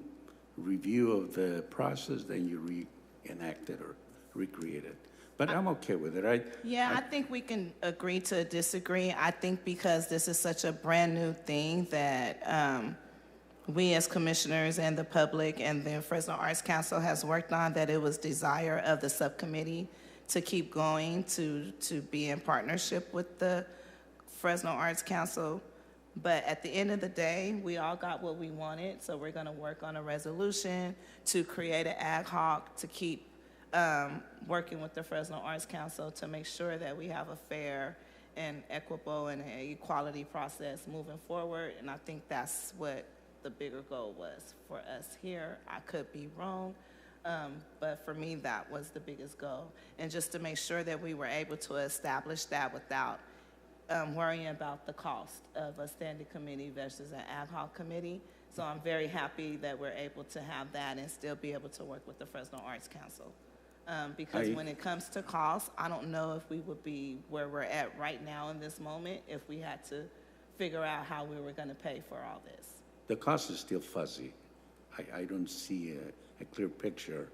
S4: review of the process, then you reenact it or recreate it. But I'm okay with it.
S1: I think we can agree to disagree. I think because this is such a brand new thing that we as commissioners and the public and the Fresno Arts Council has worked on, that it was desire of the subcommittee to keep going, to be in partnership with the Fresno Arts Council. But at the end of the day, we all got what we wanted, so we're going to work on a resolution to create an ad hoc to keep working with the Fresno Arts Council to make sure that we have a fair and equitable and equality process moving forward. And I think that's what the bigger goal was for us here. I could be wrong, but for me, that was the biggest goal. And just to make sure that we were able to establish that without worrying about the cost of a standing committee versus an ad hoc committee. So I'm very happy that we're able to have that and still be able to work with the Fresno Arts Council. Because when it comes to cost, I don't know if we would be where we're at right now in this moment if we had to figure out how we were going to pay for all this.
S4: The cost is still fuzzy. I don't see a clear picture,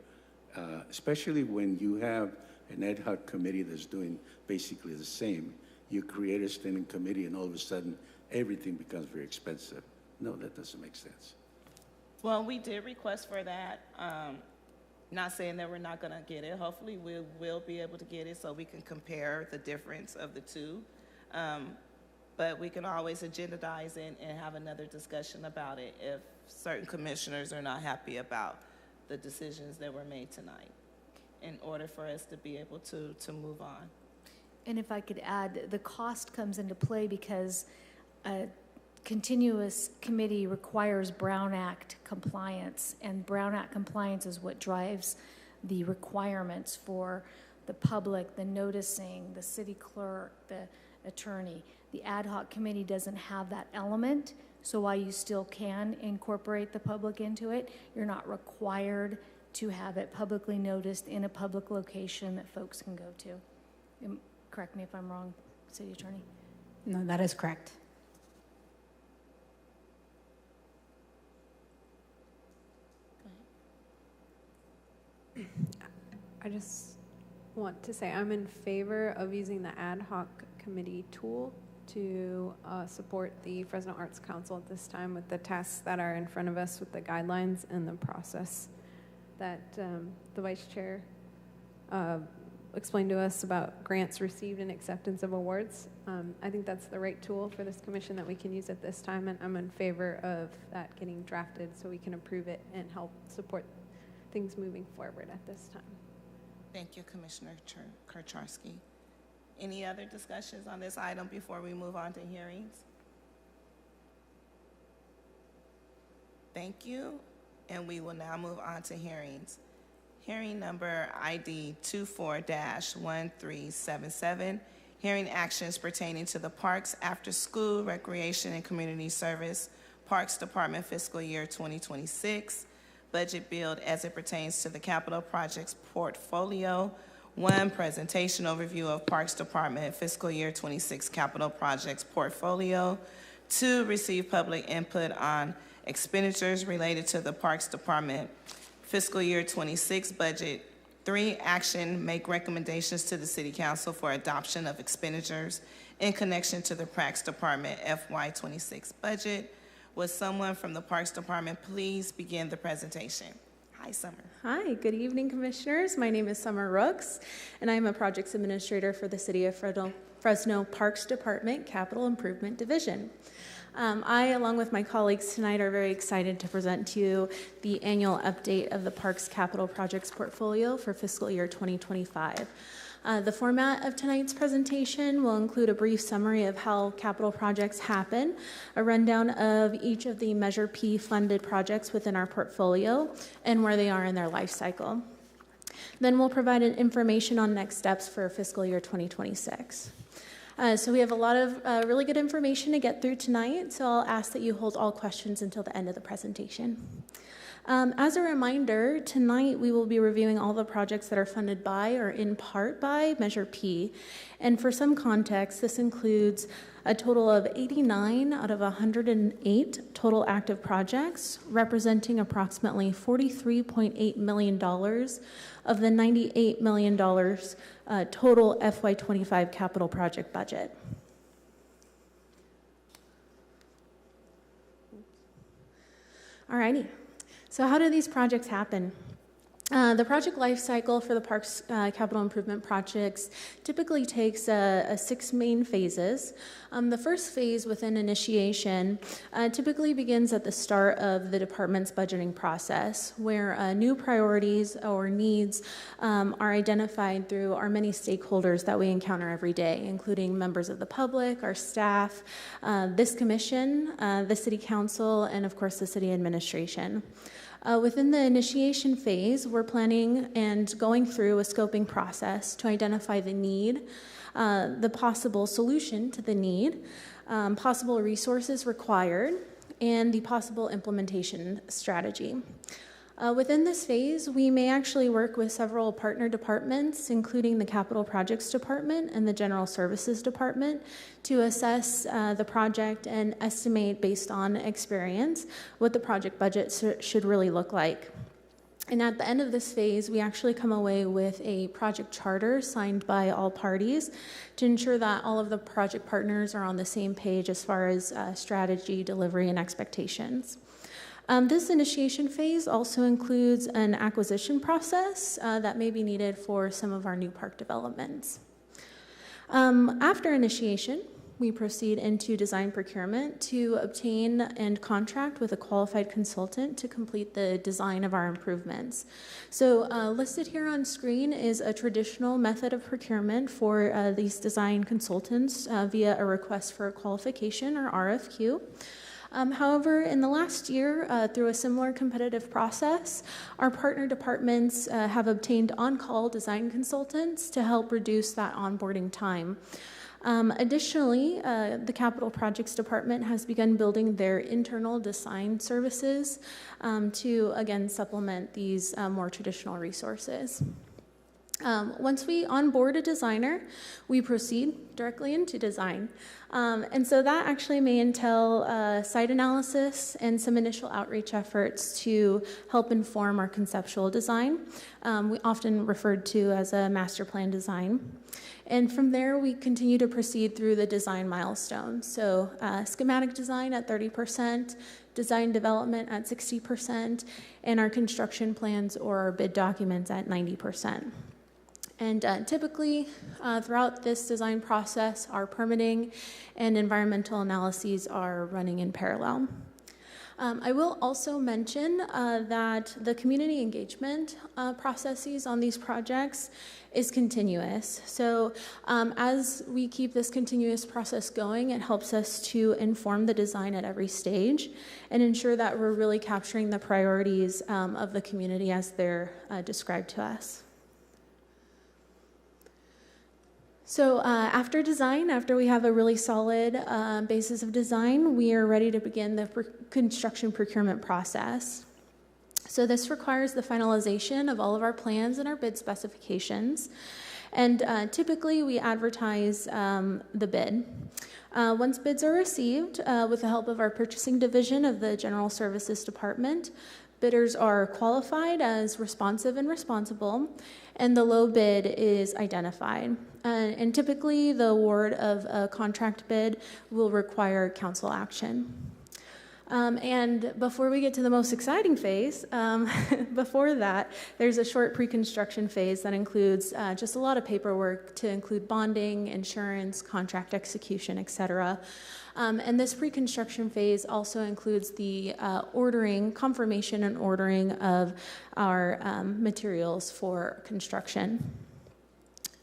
S4: especially when you have an ad hoc committee that's doing basically the same. You create a standing committee and all of a sudden everything becomes very expensive. No, that doesn't make sense.
S1: Well, we did request for that. Not saying that we're not going to get it. Hopefully we will be able to get it so we can compare the difference of the two. But we can always agendize it and have another discussion about it if certain commissioners are not happy about the decisions that were made tonight in order for us to be able to move on.
S13: And if I could add, the cost comes into play because a continuous committee requires Brown Act compliance, and Brown Act compliance is what drives the requirements for the public, the noticing, the city clerk, the attorney. The ad hoc committee doesn't have that element, so while you still can incorporate the public into it, you're not required to have it publicly noticed in a public location that folks can go to. Correct me if I'm wrong, City Attorney.
S12: No, that is correct.
S3: I just want to say I'm in favor of using the ad hoc committee tool to support the Fresno Arts Council at this time with the tasks that are in front of us, with the guidelines and the process that the vice chair explained to us about grants received and acceptance of awards. I think that's the right tool for this commission that we can use at this time, and I'm in favor of that getting drafted so we can approve it and help support things moving forward at this time.
S1: Thank you, Commissioner Karcharski. Any other discussions on this item before we move on to hearings? Thank you, and we will now move on to hearings. Hearing number ID 24-1377, hearing actions pertaining to the Parks After School Recreation and Community Service Parks Department fiscal year 2026 budget build as it pertains to the capital projects portfolio. 1, presentation overview of Parks Department fiscal year 26 capital projects portfolio. 2, receive public input on expenditures related to the Parks Department fiscal year 26 budget. 3, action, make recommendations to the City Council for adoption of expenditures in connection to the Parks Department FY26 budget. Would someone from the Parks Department please begin the presentation? Hi, Summer.
S14: Hi, good evening, Commissioners. My name is Summer Rooks, and I'm a Projects Administrator for the City of Fresno Parks Department Capital Improvement Division. I, along with my colleagues tonight, are very excited to present to you the annual update of the Parks Capital Projects portfolio for fiscal year 2025. The format of tonight's presentation will include a brief summary of how capital projects happen, a rundown of each of the Measure P funded projects within our portfolio, and where they are in their life cycle. Then we'll provide information on next steps for fiscal year 2026. So we have a lot of really good information to get through tonight, so I'll ask that you hold all questions until the end of the presentation. As a reminder, tonight we will be reviewing all the projects that are funded by or in part by Measure P. And for some context, this includes a total of 89 out of 108 total active projects, representing approximately $43.8 million of the $98 million total FY25 capital project budget. Alrighty. So how do these projects happen? The project life cycle for the Parks capital improvement projects typically takes 6 main phases. The first phase within initiation typically begins at the start of the department's budgeting process, where new priorities or needs are identified through our many stakeholders that we encounter every day, including members of the public, our staff, this commission, the city council, and of course the city administration. Within the initiation phase, we're planning and going through a scoping process to identify the need, the possible solution to the need, possible resources required, and the possible implementation strategy. Within this phase, we may actually work with several partner departments, including the Capital Projects Department and the General Services Department, to assess the project and estimate based on experience what the project budget should really look like. And at the end of this phase, we actually come away with a project charter signed by all parties to ensure that all of the project partners are on the same page as far as strategy, delivery, and expectations. This initiation phase also includes an acquisition process that may be needed for some of our new park developments. After initiation, we proceed into design procurement to obtain and contract with a qualified consultant to complete the design of our improvements. So listed here on screen is a traditional method of procurement for these design consultants via a request for a qualification or RFQ. However, in the last year, through a similar competitive process, our partner departments have obtained on-call design consultants to help reduce that onboarding time. Additionally, the Capital Projects Department has begun building their internal design services to, again, supplement these more traditional resources. Once we onboard a designer, we proceed directly into design. And so that actually may entail site analysis and some initial outreach efforts to help inform our conceptual design, we often referred to as a master plan design. And from there, we continue to proceed through the design milestones. So schematic design at 30%, design development at 60%, and our construction plans or our bid documents at 90%. And typically, throughout this design process, our permitting and environmental analyses are running in parallel. I will also mention that the community engagement processes on these projects is continuous. So as we keep this continuous process going, it helps us to inform the design at every stage and ensure that we're really capturing the priorities of the community as they're described to us. So after design, after we have a really solid basis of design, we are ready to begin the construction procurement process. So this requires the finalization of all of our plans and our bid specifications. And typically we advertise the bid. Once bids are received, with the help of our purchasing division of the General Services Department, bidders are qualified as responsive and responsible, and the low bid is identified. And typically, the award of a contract bid will require council action. And before we get to the most exciting phase, before that, there's a short pre-construction phase that includes just a lot of paperwork to include bonding, insurance, contract execution, etc. And this pre-construction phase also includes the confirmation and ordering of our materials for construction.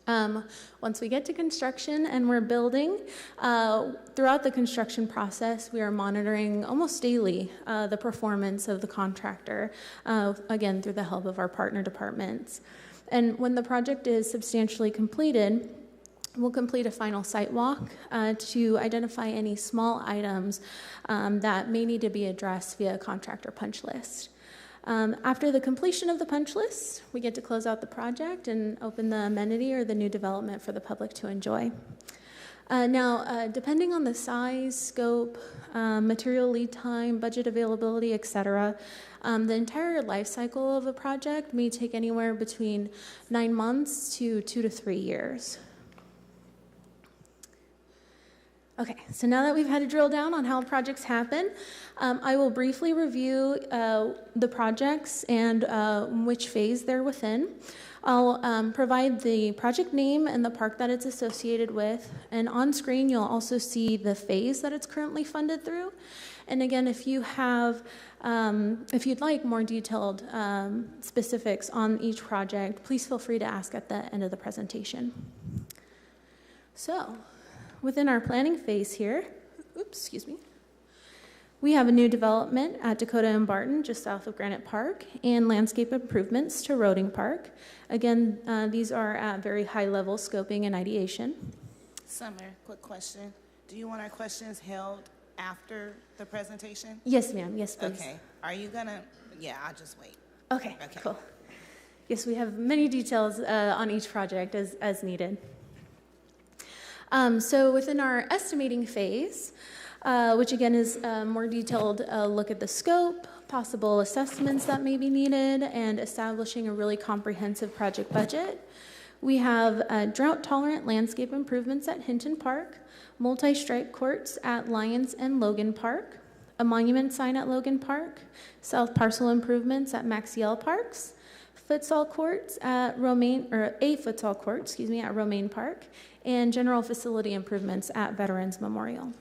S14: Once we get to construction and we're building, throughout the construction process, we are monitoring almost daily the performance of the contractor, again, through the help of our partner departments. And when the project is substantially completed, we'll complete a final site walk to identify any small items that may need to be addressed via a contractor punch list. After the completion of the punch list, we get to close out the project and open the amenity or the new development for the public to enjoy. Now, depending on the size, scope, material lead time, budget availability, etc., the entire life cycle of a project may take anywhere between 9 months to 2 to 3 years. Okay, so now that we've had a drill down on how projects happen, I will briefly review the projects and which phase they're within. I'll provide the project name and the park that it's associated with, and on screen you'll also see the phase that it's currently funded through. And again, if you have, if you'd like more detailed specifics on each project, please feel free to ask at the end of the presentation. So, within our planning phase here, we have a new development at Dakota and Barton, just south of Granite Park, and landscape improvements to Roding Park. Again, these are at very high level scoping and ideation.
S1: Summer, quick question. Do you want our questions held after the presentation?
S14: Yes, ma'am. Yes, please.
S1: Okay. Are you gonna? Yeah, I'll just wait.
S14: Okay, cool. Yes, we have many details on each project as needed. So within our estimating phase, which again is a more detailed look at the scope, possible assessments that may be needed, and establishing a really comprehensive project budget, we have drought-tolerant landscape improvements at Hinton Park, multi-stripe courts at Lyons and Logan Park, a monument sign at Logan Park, south parcel improvements at Maxiel Parks, futsal courts at Romaine, or a futsal court, excuse me, at Romaine Park, and general facility improvements at Veterans Memorial.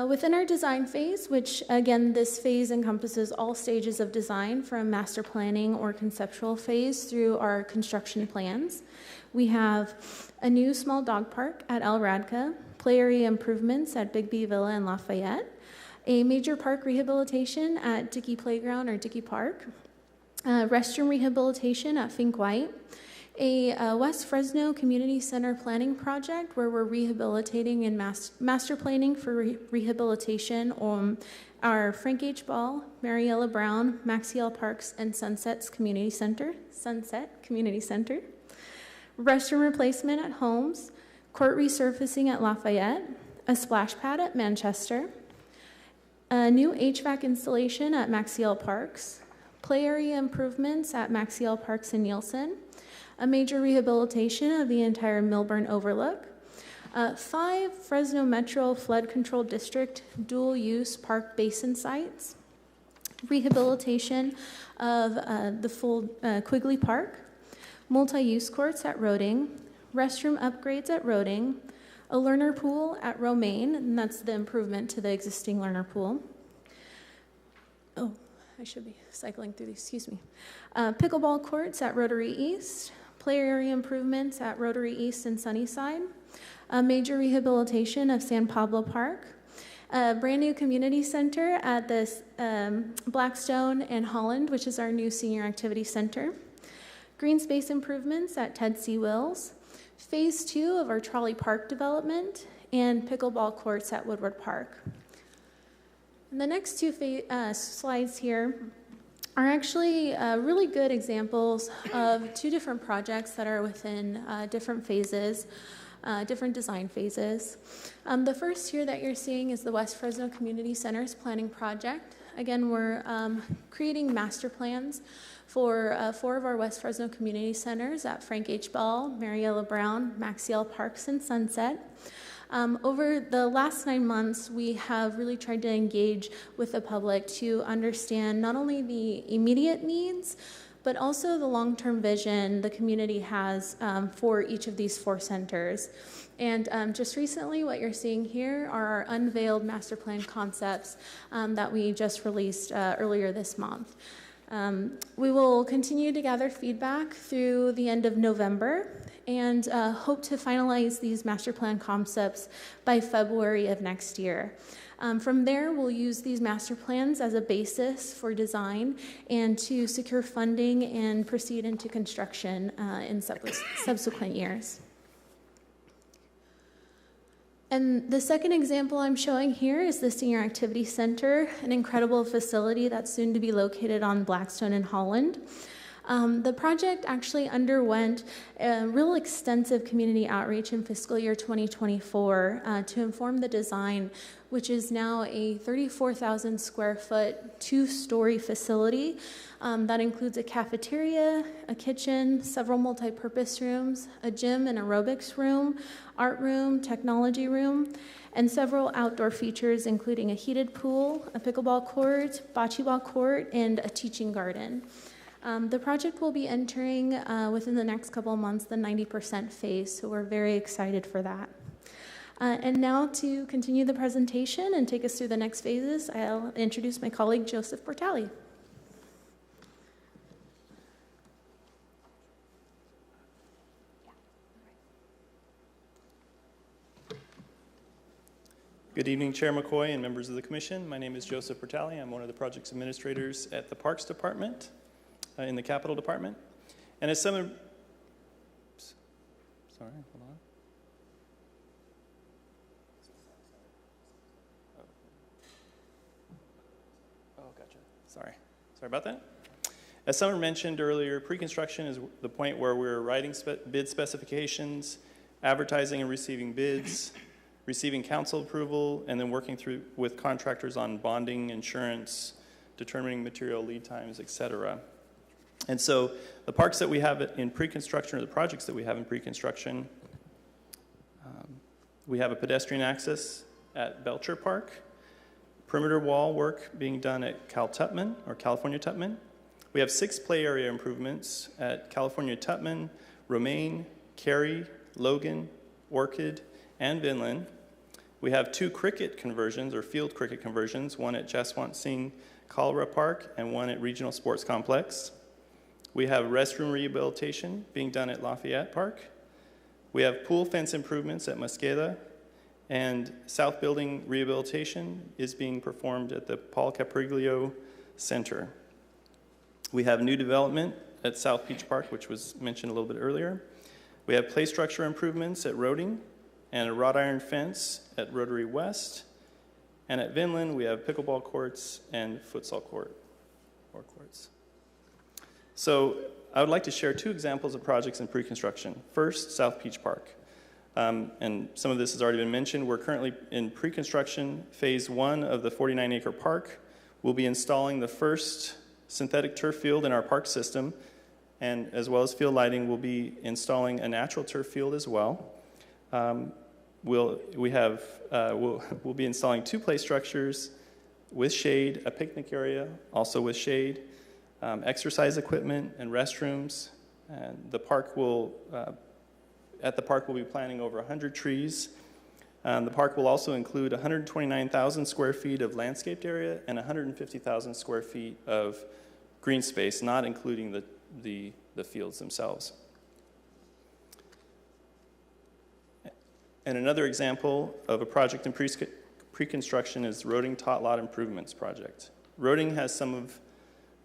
S14: Within our design phase, which again, this phase encompasses all stages of design from master planning or conceptual phase through our construction plans, we have a new small dog park at El Radka, play area improvements at Bigby Villa and Lafayette, a major park rehabilitation at Dickey Playground or Dickey Park, restroom rehabilitation at Fink White, a West Fresno Community Center planning project where we're rehabilitating and master planning for rehabilitation on our Frank H. Ball, Mariella Brown, Maxiel Parks, and Sunset Community Center, restroom replacement at Holmes, court resurfacing at Lafayette, a splash pad at Manchester, a new HVAC installation at Maxiel Parks, play area improvements at Maxiel Parks and Nielsen, a major rehabilitation of the entire Milburn Overlook, 5 Fresno Metro Flood Control District dual-use park basin sites, rehabilitation of the full Quigley Park, multi-use courts at Roding, restroom upgrades at Roding, a learner pool at Romaine, and that's the improvement to the existing learner pool. Oh, I should be cycling through these, excuse me. Pickleball courts at Rotary East, play area improvements at Rotary East and Sunnyside, a major rehabilitation of San Pablo Park, a brand new community center at this Blackstone and Holland, which is our new senior activity center, green space improvements at Ted C. Wills, phase 2 of our Trolley Park development, and pickleball courts at Woodward Park. And the next 2 slides here are actually really good examples of 2 different projects that are within different phases, different design phases. The first here that you're seeing is the West Fresno Community Centers Planning Project. Again, we're creating master plans for 4 of our West Fresno community centers at Frank H. Ball, Mariella Brown, Maxiel Parks, and Sunset. Over the last 9 months, we have really tried to engage with the public to understand not only the immediate needs, but also the long-term vision the community has for each of these 4 centers. And just recently, what you're seeing here are our unveiled master plan concepts that we just released earlier this month. We will continue to gather feedback through the end of November and hope to finalize these master plan concepts by February of next year. From there, we'll use these master plans as a basis for design and to secure funding and proceed into construction in subsequent years. And the second example I'm showing here is the Senior Activity Center, an incredible facility that's soon to be located on Blackstone and Holland. The project actually underwent a real extensive community outreach in fiscal year 2024 to inform the design, which is now a 34,000 square foot, 2-story facility that includes a cafeteria, a kitchen, several multi-purpose rooms, a gym and aerobics room, art room, technology room, and several outdoor features, including a heated pool, a pickleball court, bocce ball court, and a teaching garden. The project will be entering within the next couple of months the 90% phase, so we're very excited for that. And now to continue the presentation and take us through the next phases, I'll introduce my colleague Joseph Portali.
S15: Good evening, Chair McCoy and members of the Commission. My name is Joseph Portali. I'm one of the projects administrators at the Parks Department in the Capital Department. And as some of, sorry, hold on. Oh, gotcha. Sorry about that. As Summer mentioned earlier, pre-construction is the point where we're writing bid specifications, advertising and receiving bids, receiving council approval, and then working through with contractors on bonding, insurance, determining material lead times, et cetera. And so the parks that we have in pre-construction, or the projects that we have in pre-construction, we have a pedestrian access at Belcher Park, perimeter wall work being done at Cal Tutman, or California Tutman. We have 6 play area improvements at California Tutman, Romaine, Cary, Logan, Orchid, and Vinland. We have 2 cricket conversions, or field cricket conversions, one at Jaswant Singh Kalra Park and one at Regional Sports Complex. We have restroom rehabilitation being done at Lafayette Park. We have pool fence improvements at Mosqueda And South Building rehabilitation is being performed at the Paul Capriglio Center. We have new development at South Peach Park, which was mentioned a little bit earlier. We have play structure improvements at Roding and a wrought iron fence at Rotary West. And at Vinland, we have pickleball courts and futsal courts. So I would like to share 2 examples of projects in pre-construction. First, South Peach Park. And some of this has already been mentioned. We're currently in pre-construction phase 1 of the 49-acre park. We'll be installing the first synthetic turf field in our park system, and as well as field lighting, we'll be installing a natural turf field as well. We'll be installing 2 play structures with shade, a picnic area also with shade, exercise equipment and restrooms. And at the park we'll be planting over 100 trees. The park will also include 129,000 square feet of landscaped area and 150,000 square feet of green space, not including the fields themselves. And another example of a project in pre-construction is Roding Tot Lot Improvements Project. Roding has some of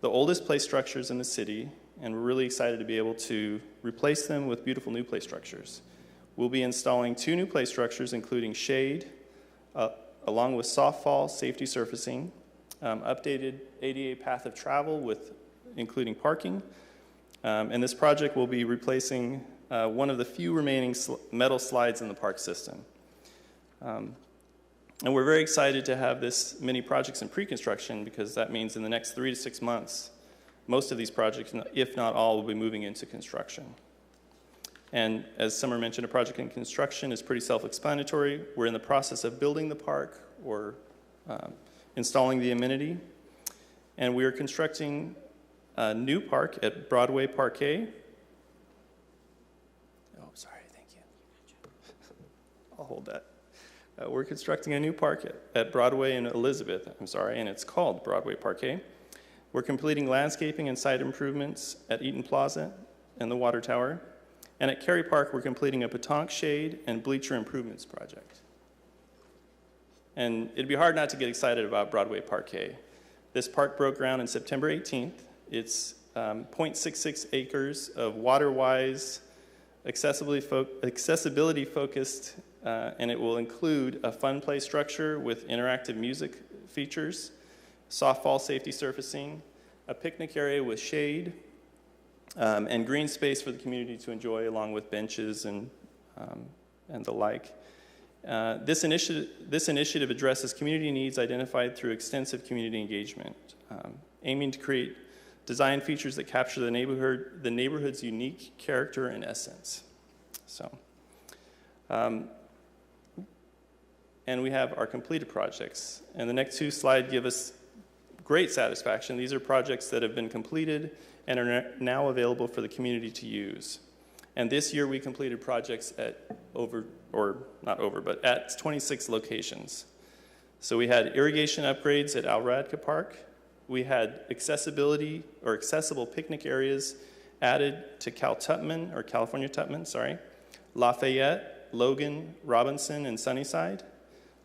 S15: the oldest play structures in the city, and we're really excited to be able to replace them with beautiful new play structures. We'll be installing 2 new play structures, including shade, along with soft fall safety surfacing, updated ADA path of travel including parking. And this project will be replacing one of the few remaining metal slides in the park system. And we're very excited to have this many projects in pre-construction, because that means in the next 3 to 6 months, most of these projects, if not all, will be moving into construction. And as Summer mentioned, a project in construction is pretty self-explanatory. We're in the process of building the park or installing the amenity. And we are constructing a new park at Broadway Parquet. Oh, sorry, thank you. I'll hold that. We're constructing a new park at Broadway and Elizabeth, and it's called Broadway Parquet. We're completing landscaping and site improvements at Eaton Plaza and the Water Tower. And at Cary Park, we're completing a petanque shade and bleacher improvements project. And it'd be hard not to get excited about Broadway Parquet. This park broke ground on September 18th. It's 0.66 acres of water-wise, accessibility-focused, and it will include a fun play structure with interactive music features, soft fall safety surfacing, a picnic area with shade, and green space for the community to enjoy, along with benches and the like. This initiative addresses community needs identified through extensive community engagement, aiming to create design features that capture the neighborhood's unique character and essence. So, and we have our completed projects. And the next 2 slides give us great satisfaction. These are projects that have been completed and are now available for the community to use. And this year we completed projects at 26 locations. So we had irrigation upgrades at Alradka Park. We had accessible picnic areas added to California Tutman, Lafayette, Logan, Robinson, and Sunnyside.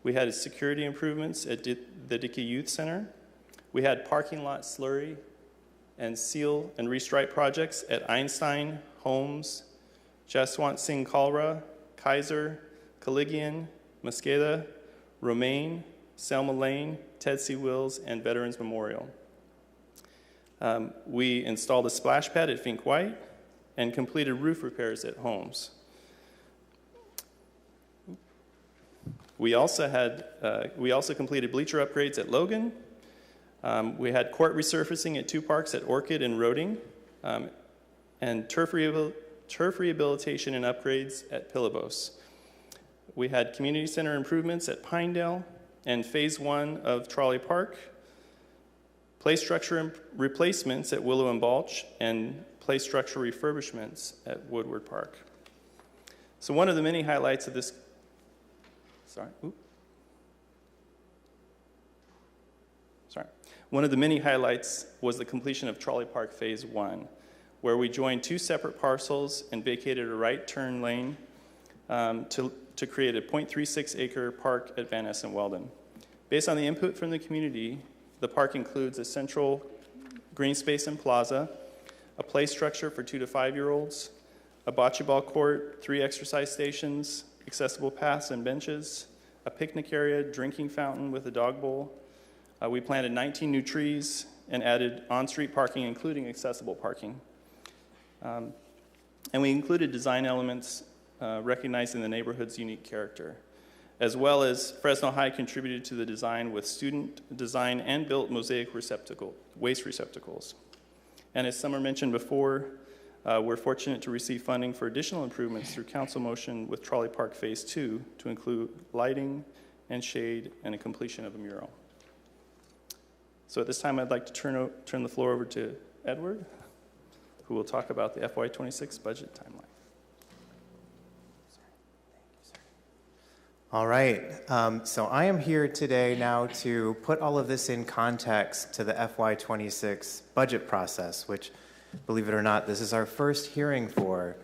S15: We had security improvements at the Dickey Youth Center. We had parking lot slurry and seal and restripe projects at Einstein, Holmes, Jaswant Singh Kalra, Kaiser, Collegian, Mosqueda, Romaine, Selma Lane, Ted C. Wills, and Veterans Memorial. We installed a splash pad at Fink White and completed roof repairs at Holmes. We also completed bleacher upgrades at Logan. We had court resurfacing at 2 parks at Orchid and Roding, and turf rehabilitation and upgrades at Pillabos. We had community center improvements at Pinedale and phase 1 of Trolley Park, play structure replacements at Willow and Balch, and play structure refurbishments at Woodward Park. So one of the many highlights of this, One of the many highlights was the completion of Trolley Park Phase 1, where we joined 2 separate parcels and vacated a right turn lane to to create a 0.36 acre park at Van Ness and Weldon. Based on the input from the community, the park includes a central green space and plaza, a play structure for 2 to 5-year-olds, a bocce ball court, 3 exercise stations, accessible paths and benches, a picnic area, drinking fountain with a dog bowl. We planted 19 new trees and added on-street parking, including accessible parking. And we included design elements recognizing the neighborhood's unique character, as well as Fresno High contributed to the design with student design and built mosaic waste receptacles. And as Summer mentioned before, we're fortunate to receive funding for additional improvements through council motion with Trolley Park Phase 2 to include lighting and shade and a completion of a mural. So at this time, I'd like to turn the floor over to Edward, who will talk about the FY26 budget timeline.
S16: All right, so I am here today now to put all of this in context to the FY26 budget process, which, believe it or not, this is our first hearing for.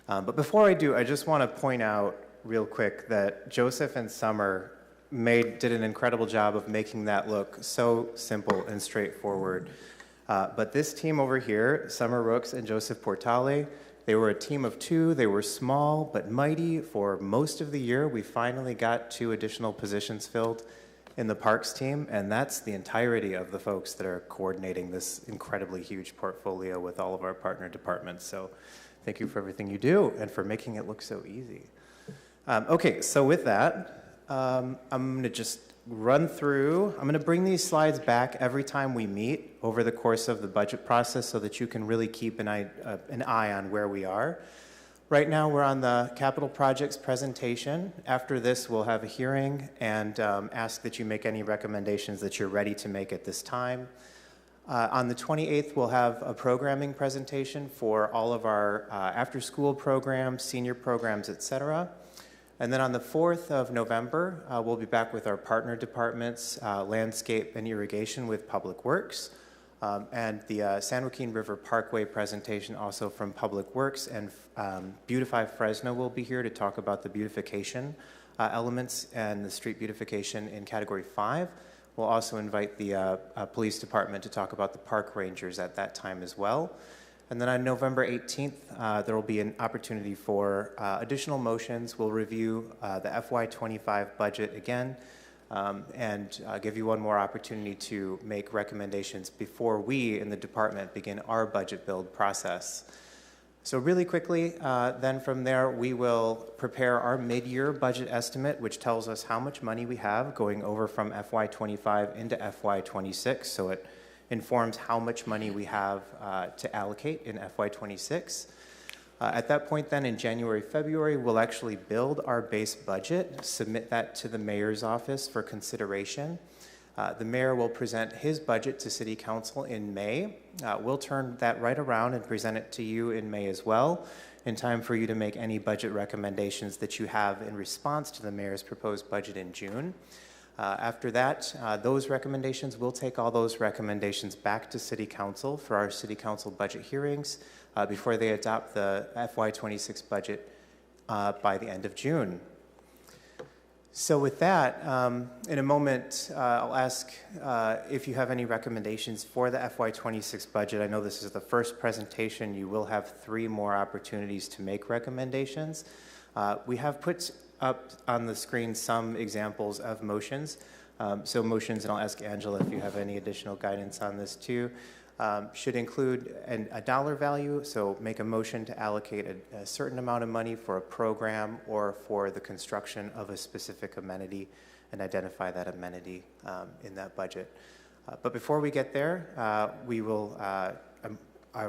S16: But before I do, I just want to point out real quick that Joseph and Summer did an incredible job of making that look so simple and straightforward. But this team over here, Summer Rooks and Joseph Portale, they were a team of 2. They were small but mighty. For most of the year, we finally got 2 additional positions filled in the parks team, and that's the entirety of the folks that are coordinating this incredibly huge portfolio with all of our partner departments. So thank you for everything you do and for making it look so easy. Okay, so with that, I'm going to just run through. I'm going to bring these slides back every time we meet over the course of the budget process so that you can really keep an eye on where we are. Right now, we're on the capital projects presentation. After this, we'll have a hearing and ask that you make any recommendations that you're ready to make at this time. On the 28th, we'll have a programming presentation for all of our after-school programs, senior programs, et cetera. And then on the 4th of November, we'll be back with our partner departments, landscape and irrigation with Public Works, and the San Joaquin River Parkway presentation also from Public Works, and Beautify Fresno will be here to talk about the beautification elements and the street beautification in Category 5. We'll also invite the police department to talk about the park rangers at that time as well. And then on November 18th, there will be an opportunity for additional motions. We'll review the FY25 budget again and give you one more opportunity to make recommendations before we in the department begin our budget build process. So really quickly, then from there, we will prepare our mid-year budget estimate, which tells us how much money we have going over from FY25 into FY26. So it informs how much money we have to allocate in FY26. At that point then in January, February, we'll actually build our base budget, submit that to the mayor's office for consideration. The mayor will present his budget to City Council in May. We'll turn that right around and present it to you in May as well, in time for you to make any budget recommendations that you have in response to the mayor's proposed budget in June. After that, those recommendations, we'll take all those recommendations back to City Council for our City Council budget hearings before they adopt the FY26 budget by the end of June. So with that, in a moment, I'll ask if you have any recommendations for the FY26 budget. I know this is the first presentation. You will have 3 more opportunities to make recommendations. We have put up on the screen some examples of motions. So motions, and I'll ask Angela if you have any additional guidance on this too, should include a dollar value. So make a motion to allocate a certain amount of money for a program or for the construction of a specific amenity and identify that amenity in that budget. But before we get there, we will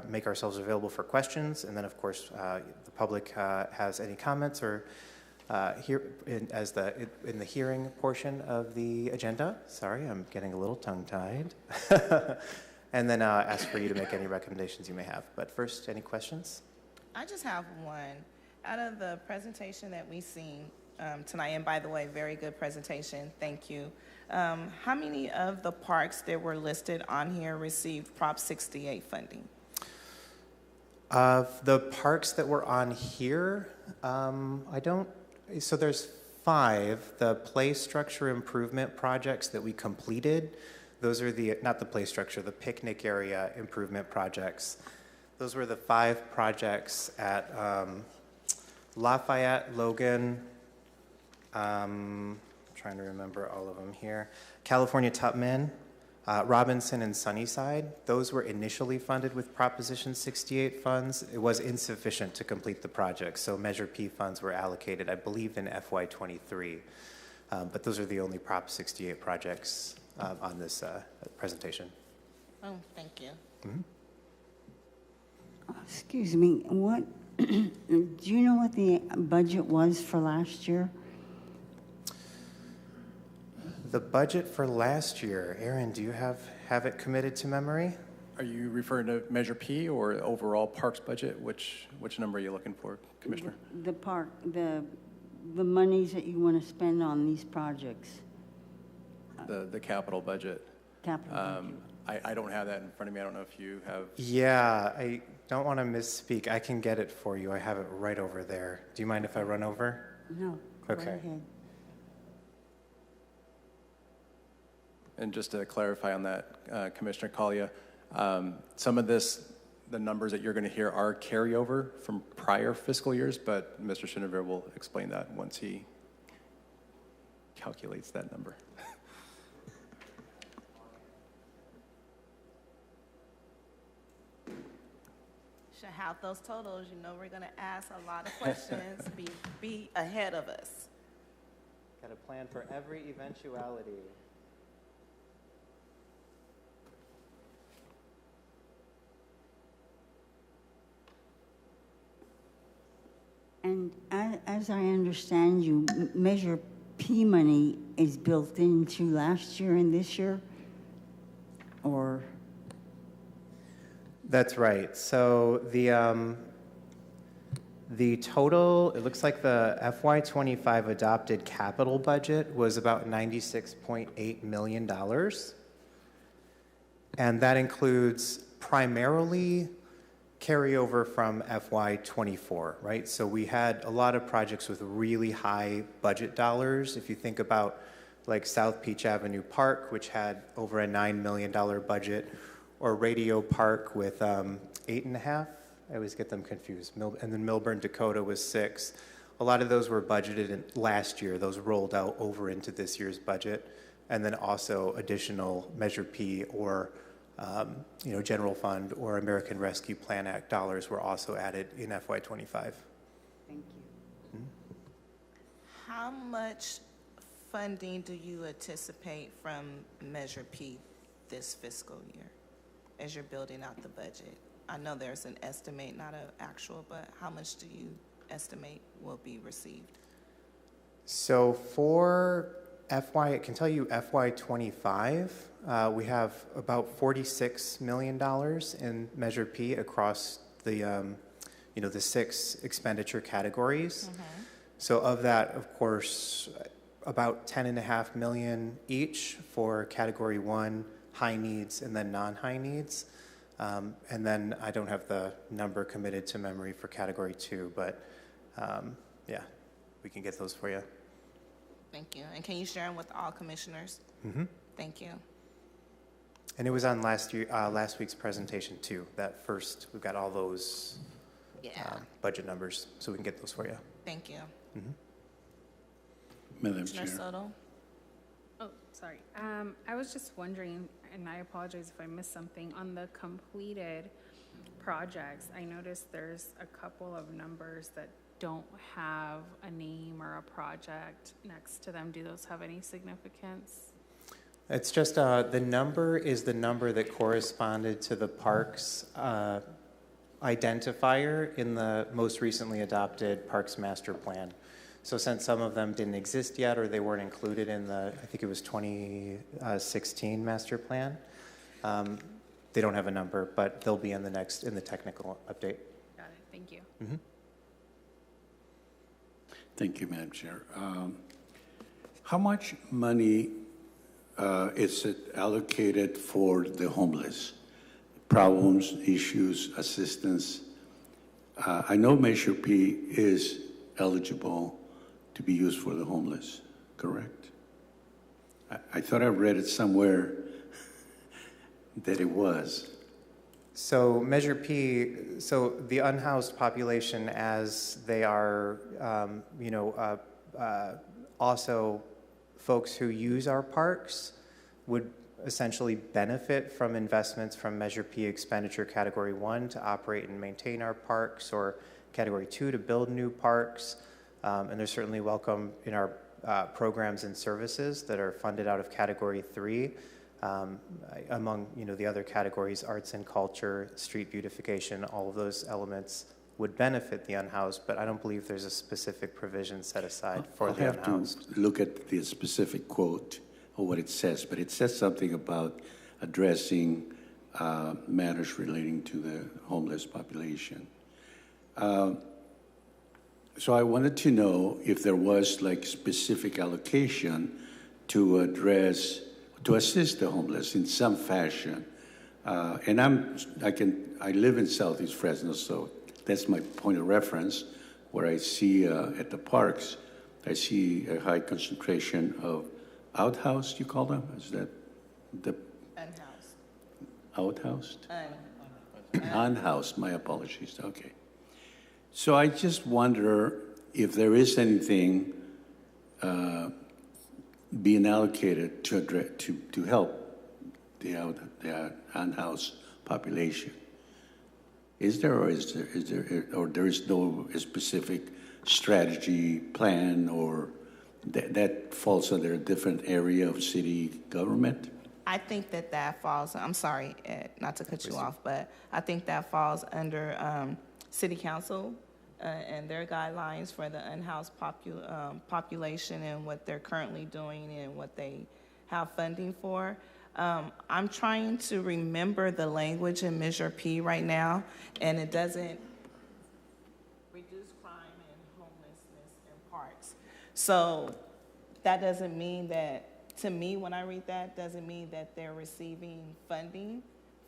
S16: make ourselves available for questions. And then of course, the public has any comments or here in the hearing portion of the agenda. Sorry, I'm getting a little tongue-tied. And then ask for you to make any recommendations you may have. But first, any questions?
S1: I just have one. Out of the presentation that we've seen tonight, and by the way, very good presentation, thank you. How many of the parks that were listed on here received Prop 68 funding?
S16: Of the parks that were on here, so there's 5, the play structure improvement projects that we completed, those are the, not the play structure, the picnic area improvement projects. Those were the 5 projects at Lafayette, Logan, trying to remember all of them here, California Tupman, Robinson, and Sunnyside. Those were initially funded with Proposition 68 funds. It was insufficient to complete the project, so Measure P funds were allocated, I believe, in FY23. But those are the only Prop 68 projects on this presentation.
S1: Oh, thank you.
S16: Mm-hmm.
S8: Excuse me, what, do you know what the budget was for last year?
S16: The budget for last year, Aaron, do you have it committed to memory?
S7: Are you referring to Measure P or overall parks budget? Which number are you looking for, Commissioner?
S8: The park, the monies that you want to spend on these projects.
S7: The capital budget.
S8: Capital budget.
S7: I don't have that in front of me. I don't know if you have.
S16: Yeah, I don't want to misspeak. I can get it for you. I have it right over there. Do you mind if I run over?
S8: No, go
S16: Okay.
S8: ahead.
S7: And just to clarify on that, Commissioner Collier, some of the numbers that you're going to hear are carryover from prior fiscal years, but Mr. Chenevert will explain that once he calculates that number.
S1: Should have those totals. You know we're going to ask a lot of questions. Be ahead of us.
S16: Got a plan for every eventuality.
S8: And as I understand you, Measure P money is built into last year and this year? Or?
S16: That's right. So the total, it looks like the FY25 adopted capital budget was about $96.8 million. And that includes primarily carryover from FY24, right? So we had a lot of projects with really high budget dollars. If you think about like South Peach Avenue Park, which had over a $9 million budget, or Radio Park with 8.5. I always get them confused. And then Milburn, Dakota was 6. A lot of those were budgeted in last year. Those rolled out over into this year's budget. And then also additional Measure P or General Fund or American Rescue Plan Act dollars were also added in FY25.
S8: Thank you.
S16: Mm-hmm.
S1: How much funding do you anticipate from Measure P this fiscal year as you're building out the budget? I know there's an estimate, not an actual, but how much do you estimate will be received?
S16: So for I can tell you FY25, we have about $46 million in Measure P across the 6 expenditure categories. Mm-hmm. So of that, of course, about $10.5 million each for Category 1, high needs, and then non-high needs. And then I don't have the number committed to memory for Category 2, but yeah, we can get those for you.
S1: Thank you. And can you share them with all commissioners?
S16: Mm-hmm.
S1: Thank you.
S16: And it was on last week's presentation too. That first, we've got all those budget numbers, so we can get those for you.
S1: Thank you.
S16: Mm-hmm.
S4: Madam
S1: Commissioner
S4: Chair.
S1: Soto?
S10: Oh, sorry. I was just wondering, and I apologize if I missed something, on the completed projects, I noticed there's a couple of numbers that don't have a name or a project next to them. Do those have any significance?
S16: It's just the number is the number that corresponded to the parks identifier in the most recently adopted Parks Master Plan. So since some of them didn't exist yet or they weren't included in the, I think it was 2016 Master Plan, they don't have a number, but they'll be in the technical update.
S10: Got it. Thank you.
S16: Mm-hmm.
S4: Thank you, Madam Chair. How much money is it allocated for the homeless? Problems, issues, assistance? I know Measure P is eligible to be used for the homeless, correct? I thought I read it somewhere that it was.
S16: So Measure P, so the unhoused population, as they are, also folks who use our parks would essentially benefit from investments from Measure P expenditure Category 1 to operate and maintain our parks, or Category 2 to build new parks. And they're certainly welcome in our programs and services that are funded out of Category 3. Among the other categories, arts and culture, street beautification, all of those elements would benefit the unhoused, but I don't believe there's a specific provision set aside for the unhoused.
S4: I'll have to look at the specific quote or what it says, but it says something about addressing matters relating to the homeless population. So I wanted to know if there was like specific allocation to assist the homeless in some fashion. And I live in Southeast Fresno, so that's my point of reference, where I see at the parks, I see a high concentration of outhoused, you call them? Is that the?
S1: Unhoused.
S4: Outhoused? Unhoused, my apologies, okay. So I just wonder if there is anything being allocated to help the unhoused population. Is there, or is there, or there is no specific strategy plan, or that falls under a different area of city government?
S1: I think that falls, I'm sorry, Ed, not to cut you off, but I think that falls under city council and their guidelines for the unhoused population and what they're currently doing and what they have funding for. I'm trying to remember the language in Measure P right now, and it doesn't reduce crime and homelessness in parks. So that doesn't mean that, to me, when I read that, doesn't mean that they're receiving funding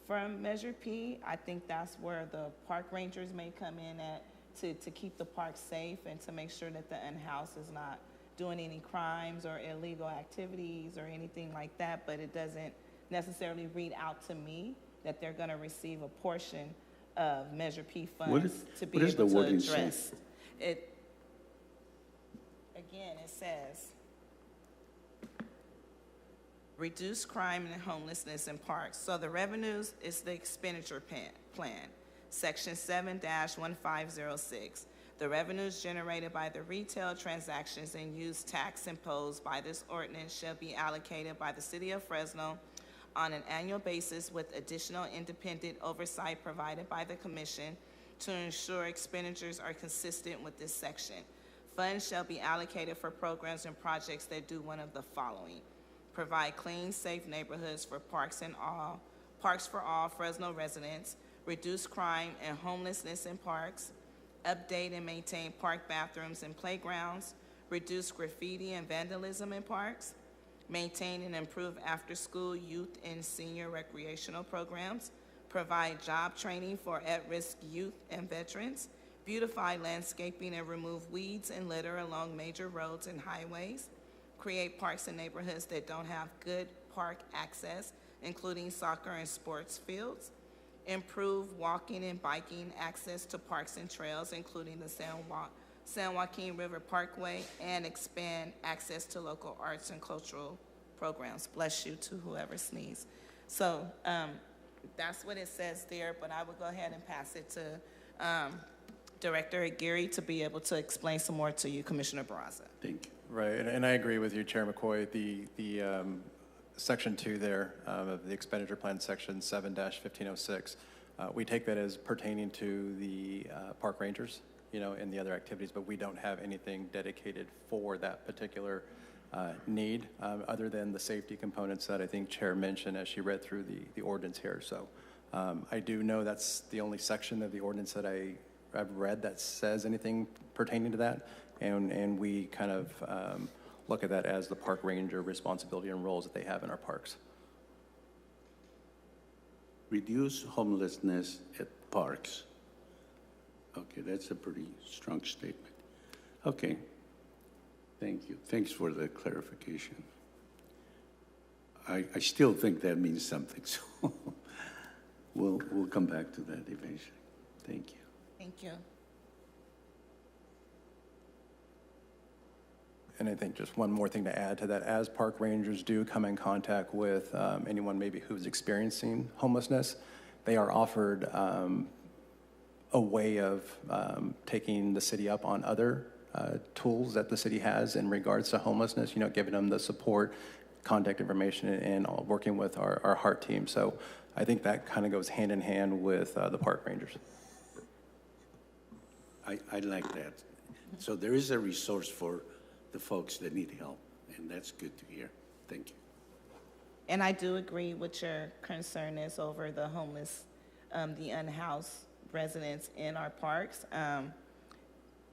S1: from Measure P. I think that's where the park rangers may come in at to keep the park safe and to make sure that the unhoused is not doing any crimes or illegal activities or anything like that, but it doesn't necessarily read out to me that they're going to receive a portion of Measure P funds to be able to address it. Again, it says, reduce crime and homelessness in parks. So the revenues is the expenditure plan. Section 7-1506. The revenues generated by the retail transactions and use tax imposed by this ordinance shall be allocated by the City of Fresno on an annual basis with additional independent oversight provided by the Commission to ensure expenditures are consistent with this section. Funds shall be allocated for programs and projects that do one of the following: provide clean, safe neighborhoods for parks for all Fresno residents, reduce crime and homelessness in parks, update and maintain park bathrooms and playgrounds, reduce graffiti and vandalism in parks, maintain and improve after-school youth and senior recreational programs, provide job training for at-risk youth and veterans, beautify landscaping and remove weeds and litter along major roads and highways, create parks and neighborhoods that don't have good park access, including soccer and sports fields, improve walking and biking access to parks and trails, including the San Joaquin River Parkway, and expand access to local arts and cultural programs. Bless you to whoever sneezed. So that's what it says there, but I will go ahead and pass it to Director Aguirre to be able to explain some more to you, Commissioner Barraza.
S4: Thank you.
S7: Right, and I agree with you, Chair McCoy. The Section 2 there of the expenditure plan, Section 7-1506, we take that as pertaining to the park rangers, and the other activities, but we don't have anything dedicated for that particular need, other than the safety components that I think Chair mentioned as she read through the ordinance here. So I do know that's the only section of the ordinance that I've read that says anything pertaining to that, and we kind of look at that as the park ranger responsibility and roles that they have in our parks.
S4: Reduce homelessness at parks. Okay, that's a pretty strong statement. Okay. Thank you. Thanks for the clarification. I still think that means something, so we'll come back to that eventually. Thank you.
S1: Thank you.
S7: And I think just one more thing to add to that, as park rangers do come in contact with anyone maybe who's experiencing homelessness, they are offered a way of taking the city up on other tools that the city has in regards to homelessness, you know, giving them the support, contact information, and working with our HEART team. So I think that kind of goes hand in hand with the park rangers.
S4: I like that. So there is a resource for the folks that need help, and that's good to hear. Thank you.
S1: And I do agree with your concern is over the homeless, the unhoused residents in our parks.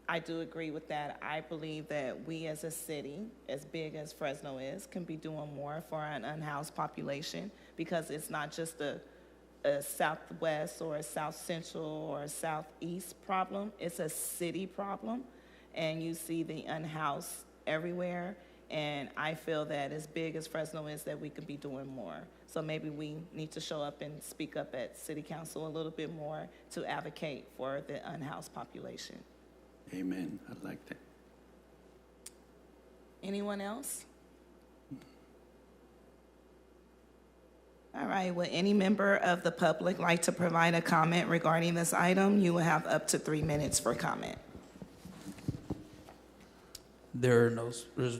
S1: I do agree with that. I believe that we as a city, as big as Fresno is, can be doing more for an unhoused population, because it's not just a southwest or a south central or a southeast problem. It's a city problem, and you see the unhoused everywhere. And I feel that as big as Fresno is, that we could be doing more. So maybe we need to show up and speak up at City Council a little bit more to advocate for the unhoused population.
S4: Amen. I like that.
S1: Anyone else? All right, would any member of the public like to provide a comment regarding this item? You will have up to 3 minutes for comment.
S2: There's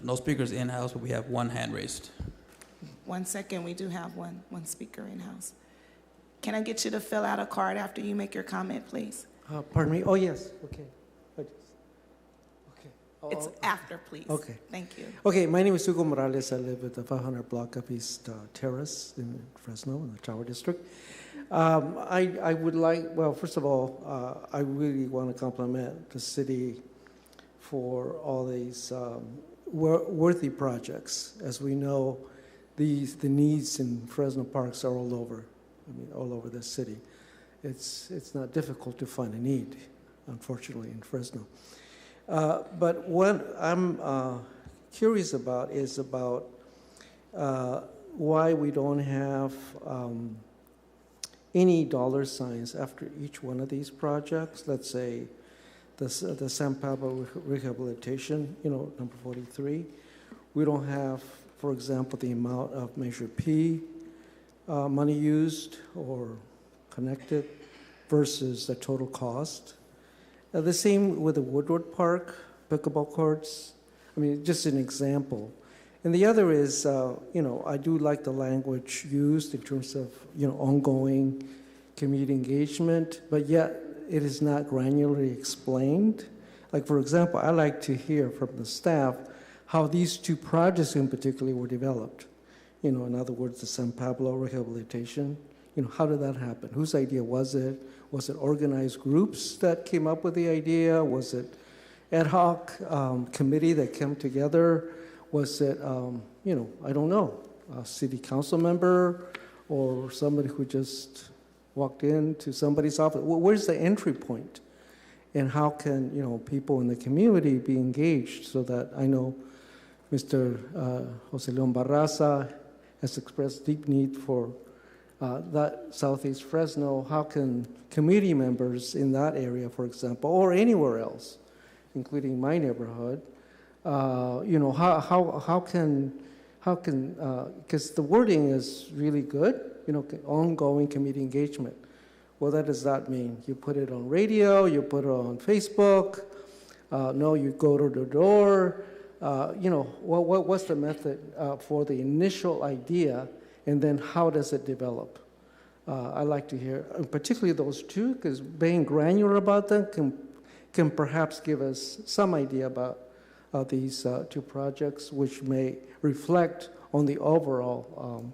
S2: no speakers in-house, but we have one hand raised.
S1: 1 second, we do have one speaker in-house. Can I get you to fill out a card after you make your comment, please?
S17: Pardon me? Oh, yes, okay.
S1: It's after, please.
S17: Okay.
S1: Thank you.
S17: Okay, my name is Hugo Morales. I live at the 500 block of East Terrace in Fresno, in the Tower District. I would like, well, first of all, I really want to compliment the city for all these worthy projects. As we know, the needs in Fresno parks are all over. I mean, all over the city. It's not difficult to find a need, unfortunately, in Fresno. But what I'm curious about is about why we don't have any dollar signs after each one of these projects. Let's say the San Pablo rehabilitation, number 43. We don't have, for example, the amount of Measure P money used or connected versus the total cost. The same with the Woodward Park, pickleball courts. I mean, just an example. And the other is, I do like the language used in terms of, ongoing community engagement, but yet it is not granularly explained. Like, for example, I like to hear from the staff how these two projects in particular were developed. In other words, the San Pablo rehabilitation. How did that happen? Whose idea was it? Was it organized groups that came up with the idea? Was it ad hoc committee that came together? Was it, I don't know, a city council member or somebody who just walked into somebody's office? Where's the entry point? And how can, people in the community be engaged so that I know Mr. Jose Leon Barraza has expressed deep need for that Southeast Fresno. How can community members in that area, for example, or anywhere else, including my neighborhood, how can, because the wording is really good, ongoing community engagement. Well, what does that mean? You put it on radio, you put it on Facebook, no, you go to the door, what's the method for the initial idea, and then how does it develop? I like to hear, particularly those two, because being granular about them can perhaps give us some idea about these two projects, which may reflect on the overall,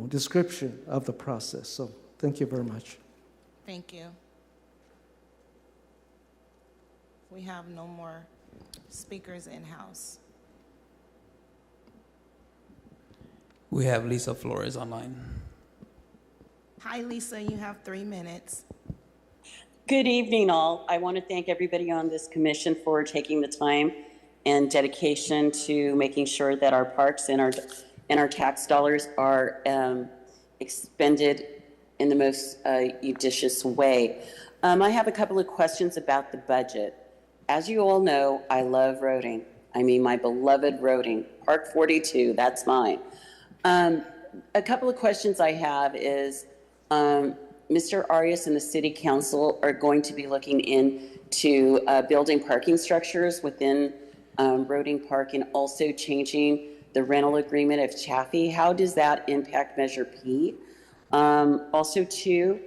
S17: description of the process. So thank you very much.
S1: Thank you. We have no more speakers in-house.
S2: We have Lisa Flores online.
S1: Hi, Lisa, you have 3 minutes.
S18: Good evening, all. I want to thank everybody on this commission for taking the time and dedication to making sure that our parks and our tax dollars are expended in the most judicious way. I have a couple of questions about the budget. As you all know, I love roading. I mean, my beloved roading. Park 42, that's mine. A couple of questions I have is, Mr. Arias and the City Council are going to be looking into building parking structures within Roding Park and also changing the rental agreement of Chaffee. How does that impact Measure P? Also, too,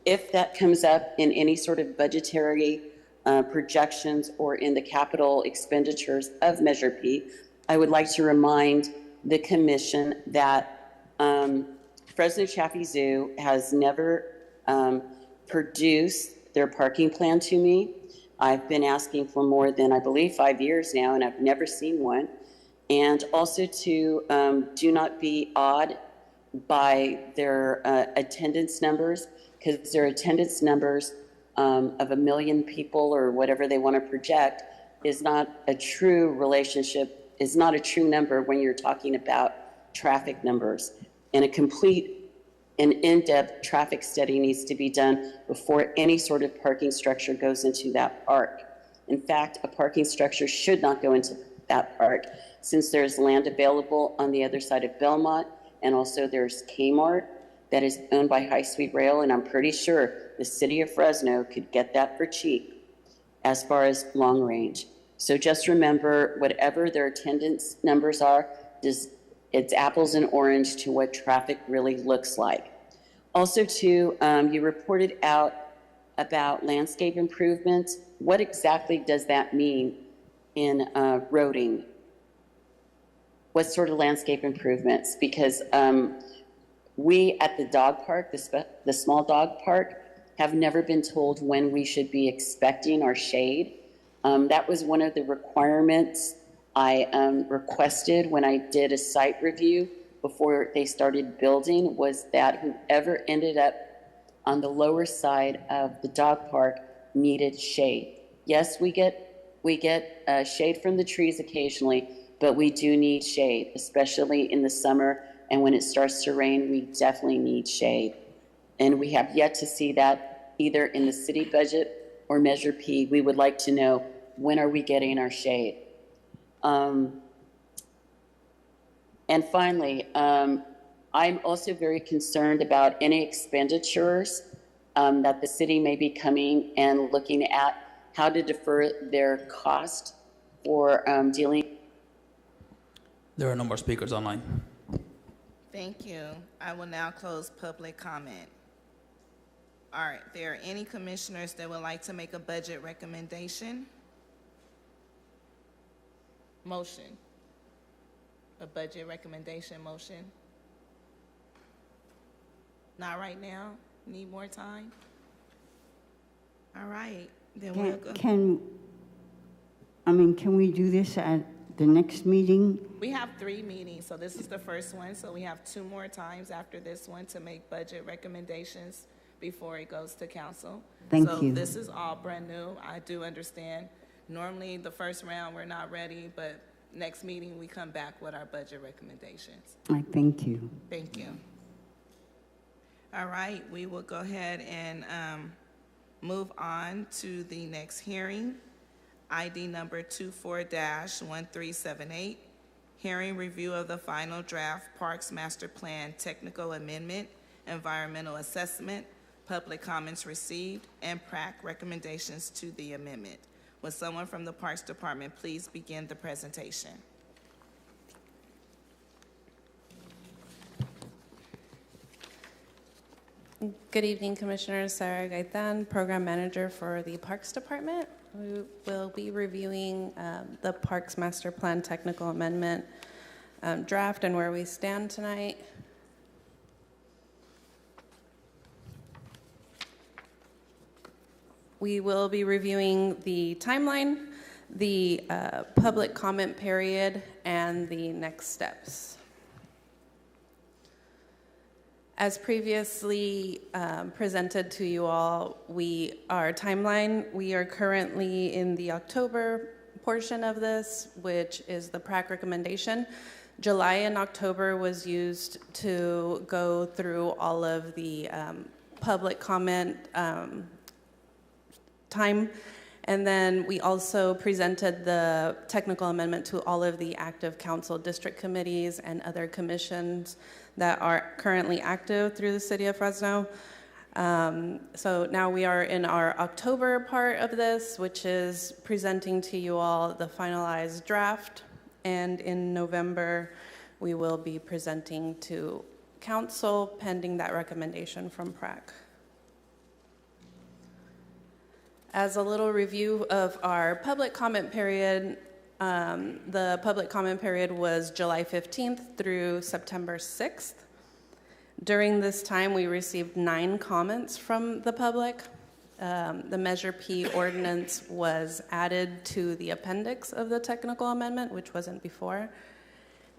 S18: if that comes up in any sort of budgetary projections or in the capital expenditures of Measure P, I would like to remind the commission that Fresno Chaffee Zoo has never produced their parking plan to me. I've been asking for more than, I believe, 5 years now, and I've never seen one. And also to do not be awed by their attendance numbers, because their attendance numbers of 1 million people or whatever they want to project is not a true relationship, is not a true number when you're talking about traffic numbers. And a complete and in-depth traffic study needs to be done before any sort of parking structure goes into that park. In fact, a parking structure should not go into that park, since there's land available on the other side of Belmont, and also there's Kmart that is owned by High Speed Rail, and I'm pretty sure the city of Fresno could get that for cheap as far as long range. So just remember, whatever their attendance numbers are, it's apples and orange to what traffic really looks like. Also, too, you reported out about landscape improvements. What exactly does that mean in roading? What sort of landscape improvements? Because we at the dog park, the small dog park, have never been told when we should be expecting our shade. That was one of the requirements I requested when I did a site review before they started building, was that whoever ended up on the lower side of the dog park needed shade. Yes, we get shade from the trees occasionally, but we do need shade, especially in the summer, and when it starts to rain, we definitely need shade. And we have yet to see that either in the city budget or Measure P. We would like to know, when are we getting our shade? And finally, I'm also very concerned about any expenditures that the city may be coming and looking at how to defer their cost for dealing.
S2: There are no more speakers online.
S1: Thank you. I will now close public comment. All right, there are any commissioners that would like to make a budget recommendation? Motion. A budget recommendation motion? Not right now? Need more time? All right, then we'll go.
S8: Can we do this at the next meeting?
S1: We have 3 meetings, so this is the first one, so we have 2 more times after this one to make budget recommendations before it goes to council.
S8: Thank
S1: so
S8: you.
S1: This is all brand new. I do understand. Normally, the first round, we're not ready, but next meeting, we come back with our budget recommendations.
S8: I thank you.
S1: Thank you. All right, we will go ahead and move on to the next hearing. ID number 24-1378, hearing review of the final draft Parks Master Plan Technical Amendment, Environmental Assessment, public comments received, and PRAC recommendations to the amendment. Would someone from the Parks Department please begin the presentation?
S19: Good evening, Commissioners. Sarah Gaitan, Program Manager for the Parks Department. We will be reviewing the Parks Master Plan Technical Amendment draft and where we stand tonight. We will be reviewing the timeline, the public comment period, and the next steps. As previously presented to you all, our timeline, we are currently in the October portion of this, which is the PRAC recommendation. July and October was used to go through all of the public comment time. And then we also presented the technical amendment to all of the active council district committees and other commissions that are currently active through the city of Fresno. So now we are in our October part of this, which is presenting to you all the finalized draft. And in November, we will be presenting to council pending that recommendation from PRAC. As a little review of our public comment period, the public comment period was July 15th through September 6th. During this time, we received 9 comments from the public. The Measure P ordinance was added to the appendix of the technical amendment, which wasn't before.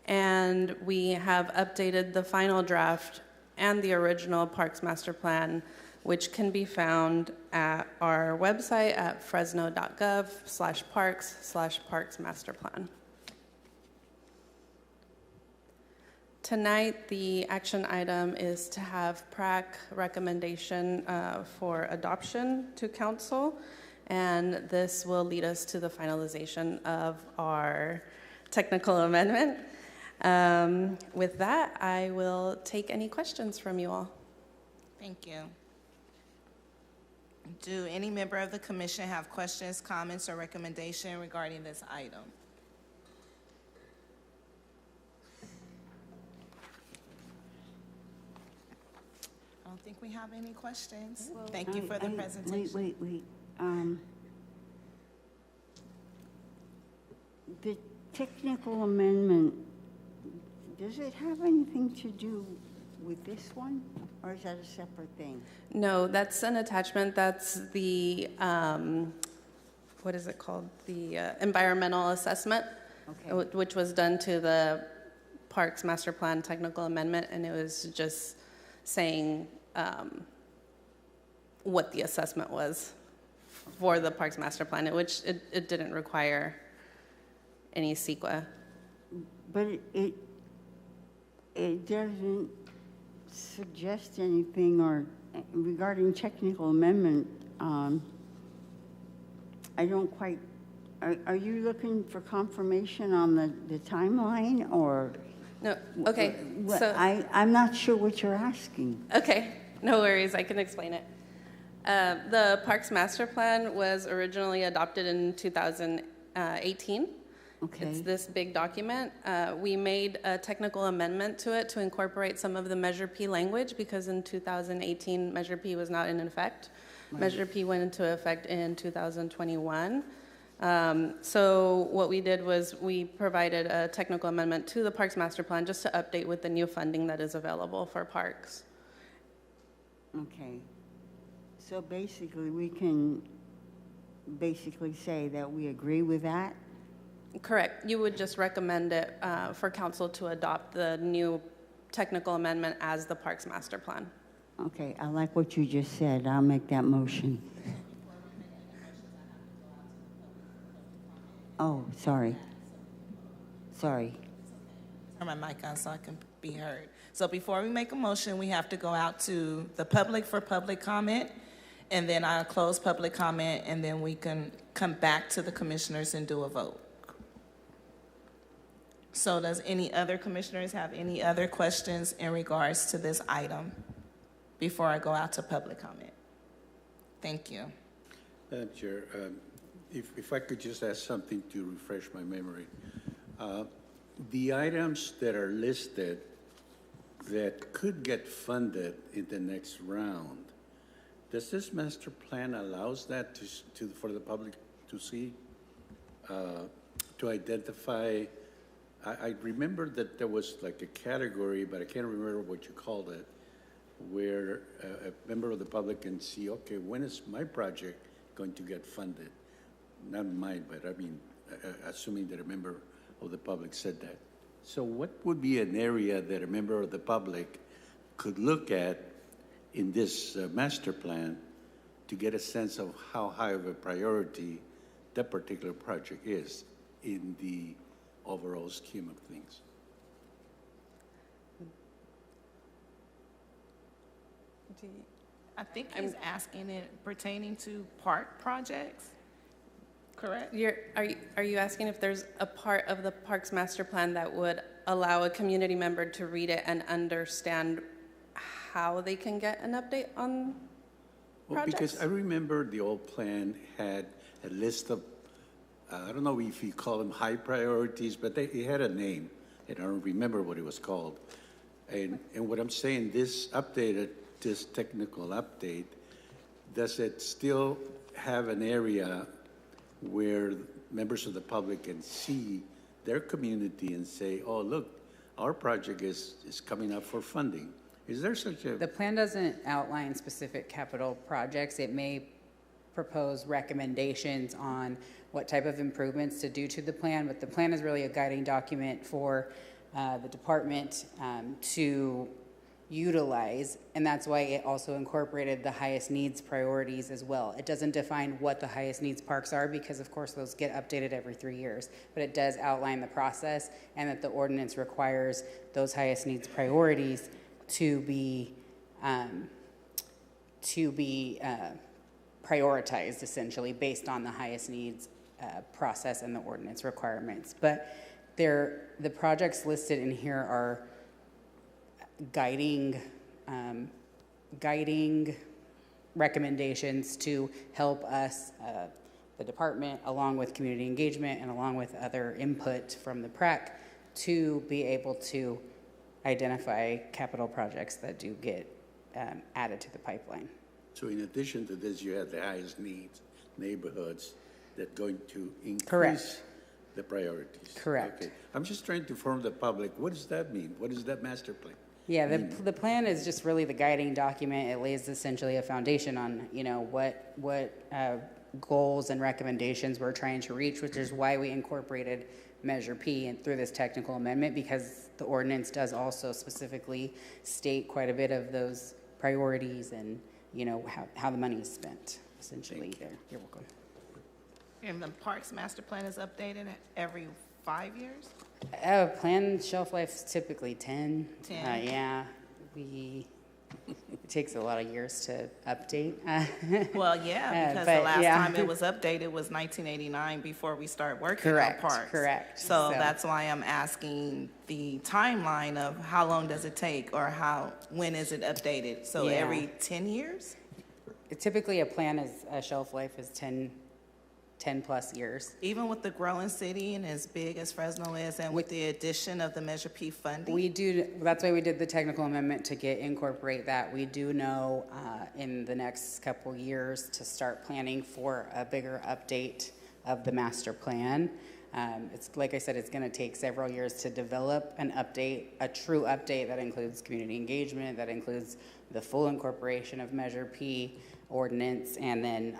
S19: And we have updated the final draft and the original Parks Master Plan, which can be found at our website at fresno.gov/parks/parksmasterplan. Tonight, the action item is to have PRAC recommendation for adoption to council, and this will lead us to the finalization of our technical amendment. With that, I will take any questions from you all.
S1: Thank you. Do any member of the commission have questions, comments, or recommendation regarding this item? I don't think we have any questions. Thank you for the presentation.
S8: Wait. The technical amendment, does it have anything to do with this one, or is that a separate thing?
S19: No, that's an attachment. That's the, what is it called? The environmental assessment,
S8: Okay.
S19: which was done to the Parks Master Plan technical amendment, and it was just saying what the assessment was for the Parks Master Plan, which it didn't require any CEQA.
S8: But it doesn't suggest anything or regarding technical amendment. I don't quite, are you looking for confirmation on the timeline, or?
S19: No, okay. So
S8: I'm not sure what you're asking.
S19: Okay, no worries, I can explain it. The Parks Master Plan was originally adopted in 2018.
S8: Okay.
S19: It's this big document. We made a technical amendment to it to incorporate some of the Measure P language, because in 2018, Measure P was not in effect.
S8: Right.
S19: Measure P went into effect in 2021. So what we did was we provided a technical amendment to the Parks Master Plan just to update with the new funding that is available for parks.
S8: Okay. So basically, we can basically say that we agree with that?
S19: Correct. You would just recommend it for council to adopt the new technical amendment as the Parks Master Plan.
S8: Okay, I like what you just said. I'll make that motion. Oh, sorry. Sorry.
S1: Turn my mic on so I can be heard. So before we make a motion, we have to go out to the public for public comment, and then I'll close public comment, and then we can come back to the commissioners and do a vote. So does any other commissioners have any other questions in regards to this item before I go out to public comment? Thank you.
S4: Madam Chair, if I could just ask something to refresh my memory. The items that are listed that could get funded in the next round, does this master plan allows that for the public to see, to identify? I remember that there was like a category, but I can't remember what you called it, where a member of the public can see, okay, when is my project going to get funded? Not mine, but I mean, assuming that a member of the public said that. So what would be an area that a member of the public could look at in this master plan to get a sense of how high of a priority that particular project is in the overall scheme of things.
S1: I think he's asking it pertaining to park projects, correct?
S19: Are you asking if there's a part of the Parks Master Plan that would allow a community member to read it and understand how they can get an update on projects?
S4: Because I remember the old plan had a list of, I don't know if you call them high priorities, but it had a name, and I don't remember what it was called. And what I'm saying, this technical update, does it still have an area where members of the public can see their community and say, oh, look, our project is coming up for funding? Is there such a...
S20: The plan doesn't outline specific capital projects. It may propose recommendations on what type of improvements to do to the plan, but the plan is really a guiding document for the department to utilize, and that's why it also incorporated the highest needs priorities as well. It doesn't define what the highest needs parks are because of course those get updated every 3 years, but it does outline the process and that the ordinance requires those highest needs priorities to be prioritized essentially based on the highest needs process and the ordinance requirements. But the projects listed in here are guiding recommendations to help us, the department, along with community engagement and along with other input from the PRAC, to be able to identify capital projects that do get added to the pipeline.
S4: So in addition to this, you have the highest needs neighborhoods that are going to increase
S20: Correct.
S4: the priorities.
S20: Correct.
S4: Okay. I'm just trying to inform the public, what does that mean? What is that master plan?
S20: Yeah, the plan is just really the guiding document. It lays essentially a foundation on, what goals and recommendations we're trying to reach, which is why we incorporated Measure P through this technical amendment, because the ordinance does also specifically state quite a bit of those priorities and, how the money is spent, essentially. There, you're welcome.
S1: And the Parks Master Plan is updated every 5 years?
S20: Plan shelf life is typically 10.
S1: 10.
S20: Yeah, it takes a lot of years to update.
S1: Well, yeah, because the last time it was updated was 1989 before we started working on parks.
S20: Correct.
S1: So that's why I'm asking the timeline of how long does it take or when is it updated? So every 10 years?
S20: Typically a shelf life is 10 plus years.
S1: Even with the growing city and as big as Fresno is, and with the addition of the Measure P funding?
S20: That's why we did the technical amendment to incorporate that. We do know in the next couple years to start planning for a bigger update of the master plan. It's like I said, it's going to take several years to develop an update, a true update that includes community engagement, that includes the full incorporation of Measure P ordinance, and then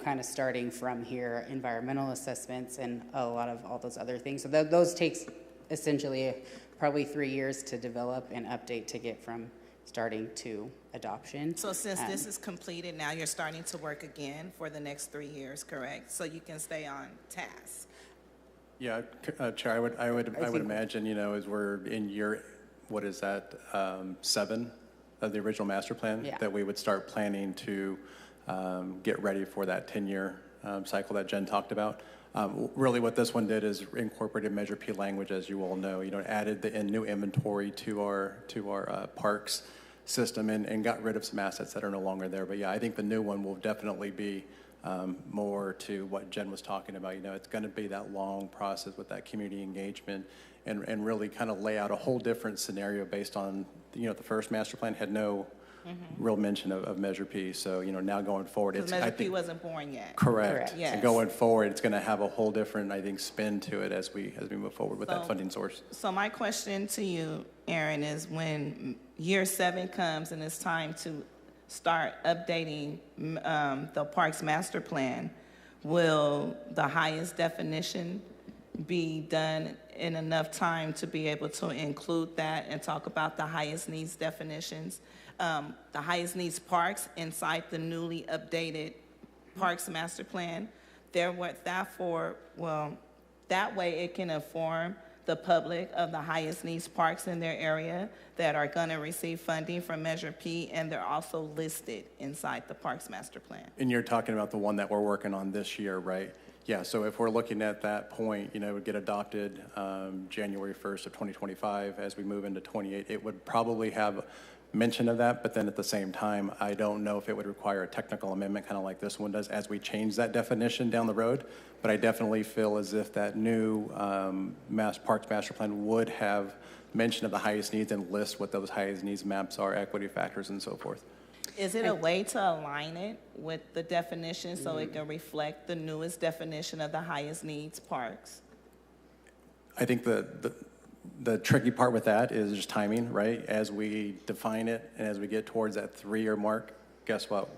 S20: kind of starting from here, environmental assessments and a lot of all those other things. So those takes essentially probably 3 years to develop and update to get from starting to adoption.
S1: So since this is completed, now you're starting to work again for the next 3 years, correct? So you can stay on task.
S7: Yeah, Chair, I would imagine, as we're in year, 7 of the original master plan, that we would start planning to get ready for that 10-year cycle that Jen talked about. Really what this one did is incorporated Measure P language, as you all know, added the new inventory to our parks system and got rid of some assets that are no longer there. But yeah, I think the new one will definitely be more to what Jen was talking about. It's going to be that long process with that community engagement and really kind of lay out a whole different scenario based on, the first master plan had no real mention of Measure P. So, now going forward,
S1: Because Measure P wasn't born yet.
S7: Correct.
S1: Yes.
S7: And going forward, it's going to have a whole different, I think, spin to it as we move forward with that funding source.
S1: So my question to you, Aaron, is when year 7 comes and it's time to start updating the Parks Master Plan, will the highest definition be done in enough time to be able to include that and talk about the highest needs definitions, the highest needs parks inside the newly updated Parks Master Plan. That way it can inform the public of the highest needs parks in their area that are going to receive funding from Measure P, and they're also listed inside the Parks Master Plan.
S7: And you're talking about the one that we're working on this year, right? Yeah, so if we're looking at that point, it would get adopted January 1st of 2025. As we move into 28, it would probably have mention of that, but then at the same time, I don't know if it would require a technical amendment kind of like this one does as we change that definition down the road. But I definitely feel as if that new Parks Master Plan would have mention of the highest needs and list what those highest needs maps are, equity factors, and so forth.
S1: Is it a way to align it with the definition so it can reflect the newest definition of the highest needs parks?
S7: I think the tricky part with that is just timing, right? As we define it and as we get towards that 3-year mark, guess what?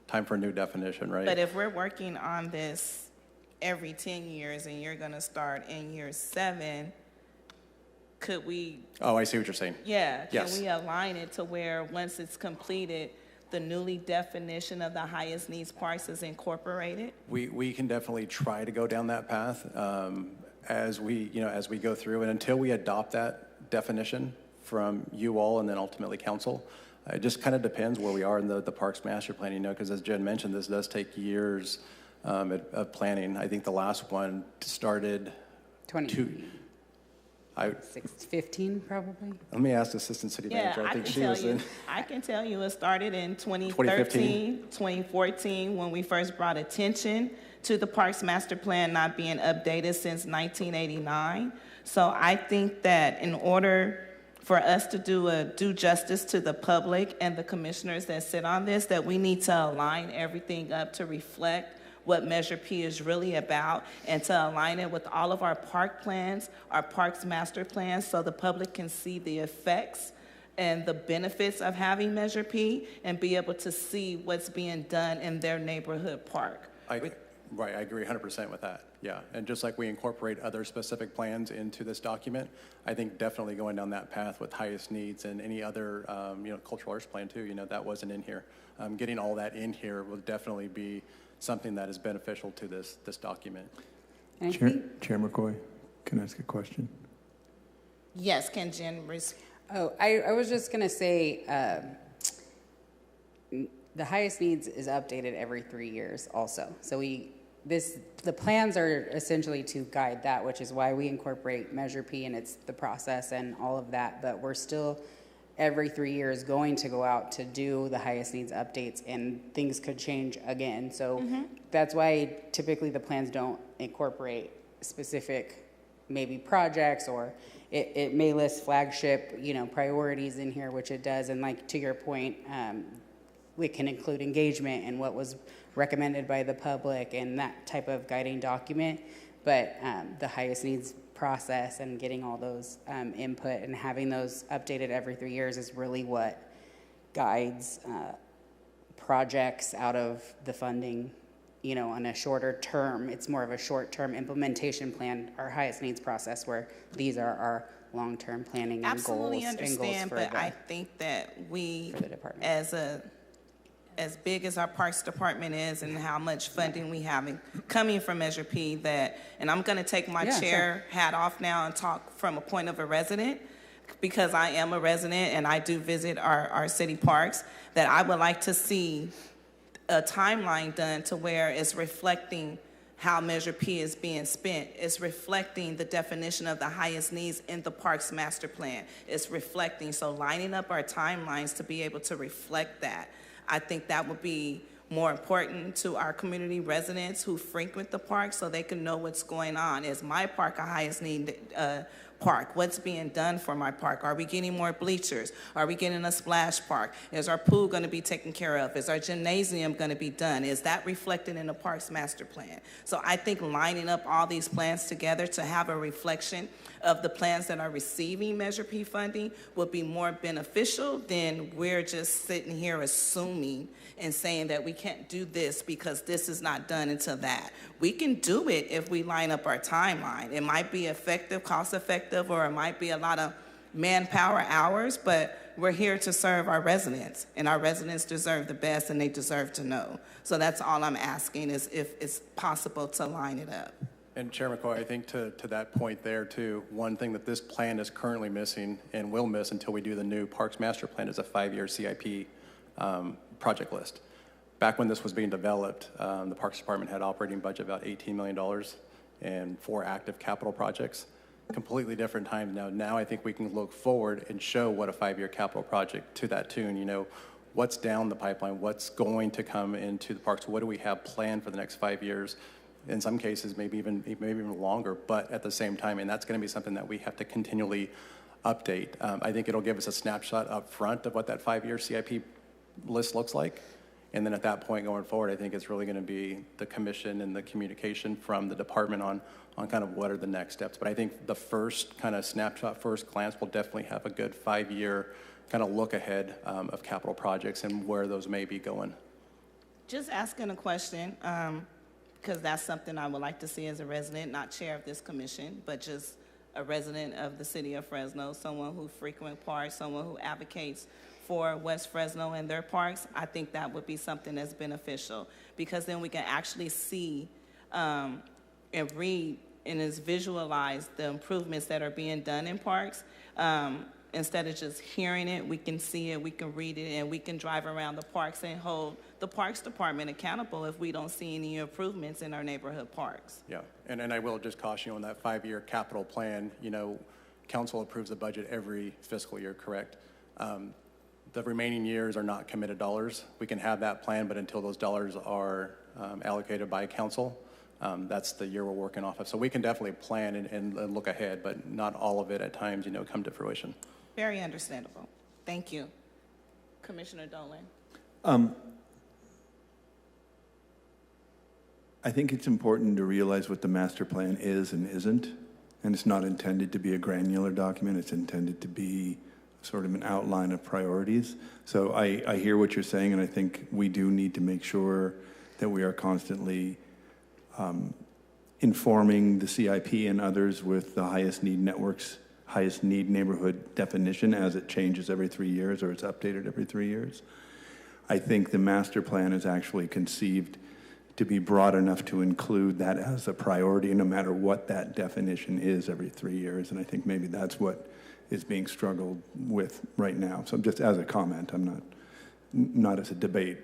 S7: Time for a new definition, right?
S1: But if we're working on this every 10 years and you're going to start in year 7, could we?
S7: Oh, I see what you're saying.
S1: Yeah.
S7: Yes.
S1: Can we align it to where once it's completed, the newly definition of the highest needs parks is incorporated?
S7: We can definitely try to go down that path as we go through, and until we adopt that definition from you all and then ultimately council. It just kind of depends where we are in the Parks Master Plan, because as Jen mentioned, this does take years of planning. I think the last one started
S20: 15 probably.
S7: Let me ask the Assistant City Manager. I think she was in.
S1: I can tell you it started in 2013, 2014, when we first brought attention to the Parks Master Plan not being updated since 1989. So I think that in order for us to do justice to the public and the commissioners that sit on this, that we need to align everything up to reflect what Measure P is really about, and to align it with all of our park plans, our Parks Master Plans, so the public can see the effects and the benefits of having Measure P and be able to see what's being done in their neighborhood park.
S7: Right, I agree 100% with that. Yeah, and just like we incorporate other specific plans into this document, I think definitely going down that path with highest needs and any other, cultural arts plan too, that wasn't in here. Getting all that in here will definitely be something that is beneficial to this document.
S9: Chair McCoy, can I ask a question?
S1: Yes, can Jen
S20: I was just going to say the highest needs is updated every 3 years also. So the plans are essentially to guide that, which is why we incorporate Measure P, and it's the process and all of that, but we're still every 3 years going to go out to do the highest needs updates, and things could change again. So that's why typically the plans don't incorporate specific maybe projects, or it may list flagship, priorities in here, which it does. And like to your point, we can include engagement and what was recommended by the public and that type of guiding document. But the highest needs process and getting all those input and having those updated every 3 years is really what guides projects out of the funding, on a shorter term. It's more of a short-term implementation plan, our highest needs process, where these are our long-term planning and goals.
S1: Absolutely understand, but I think that we, as big as our Parks Department is and how much funding we have coming from Measure P, and I'm going to take my chair hat off now and talk from a point of a resident, because I am a resident and I do visit our city parks, that I would like to see a timeline done to where it's reflecting how Measure P is being spent. It's reflecting the definition of the highest needs in the Parks Master Plan. It's reflecting, so lining up our timelines to be able to reflect that. I think that would be more important to our community residents who frequent the park, so they can know what's going on. Is my park a highest need park? What's being done for my park? Are we getting more bleachers? Are we getting a splash park? Is our pool going to be taken care of? Is our gymnasium going to be done? Is that reflected in the Parks Master Plan? So I think lining up all these plans together to have a reflection of the plans that are receiving Measure P funding would be more beneficial than we're just sitting here assuming and saying that we can't do this because this is not done until that. We can do it if we line up our timeline. It might be effective, cost effective, or it might be a lot of manpower hours, but we're here to serve our residents, and our residents deserve the best, and they deserve to know. So that's all I'm asking, is if it's possible to line it up.
S7: And Chair McCoy, I think to that point there too, one thing that this plan is currently missing and will miss until we do the new Parks Master Plan is a 5-year CIP project list. Back when this was being developed, the Parks Department had operating budget about $18 million and 4 active capital projects. Completely different time now. Now I think we can look forward and show what a 5-year capital project to that tune, you know, what's down the pipeline, what's going to come into the parks, what do we have planned for the next 5 years? In some cases, maybe even longer, but at the same time, and that's going to be something that we have to continually update. I think it'll give us a snapshot up front of what that 5-year CIP list looks like. And then at that point going forward, I think it's really going to be the commission and the communication from the department on kind of what are the next steps. But I think the first kind of snapshot, first glance, will definitely have a good 5-year kind of look ahead of capital projects and where those may be going.
S1: Just asking a question, because that's something I would like to see as a resident, not chair of this commission, but just a resident of the city of Fresno, someone who frequents parks, someone who advocates for West Fresno and their parks. I think that would be something that's beneficial, because then we can actually see and read and visualize the improvements that are being done in parks. Instead of just hearing it, we can see it, we can read it, and we can drive around the parks and hold the Parks Department accountable if we don't see any improvements in our neighborhood parks.
S7: Yeah, and I will just caution you on that 5-year capital plan, you know, council approves the budget every fiscal year, correct? The remaining years are not committed dollars. We can have that plan, but until those dollars are allocated by council, that's the year we're working off of. So we can definitely plan and look ahead, but not all of it at times, you know, come to fruition.
S1: Very understandable. Thank you. Commissioner Dolan.
S9: I think it's important to realize what the master plan is and isn't. And it's not intended to be a granular document. It's intended to be sort of an outline of priorities. So I hear what you're saying, and I think we do need to make sure that we are constantly informing the CIP and others with the highest need networks, highest need neighborhood definition as it changes every 3 years or it's updated every 3 years. I think the master plan is actually conceived to be broad enough to include that as a priority no matter what that definition is every 3 years. And I think maybe that's what is being struggled with right now. So just as a comment, I'm not as a debate.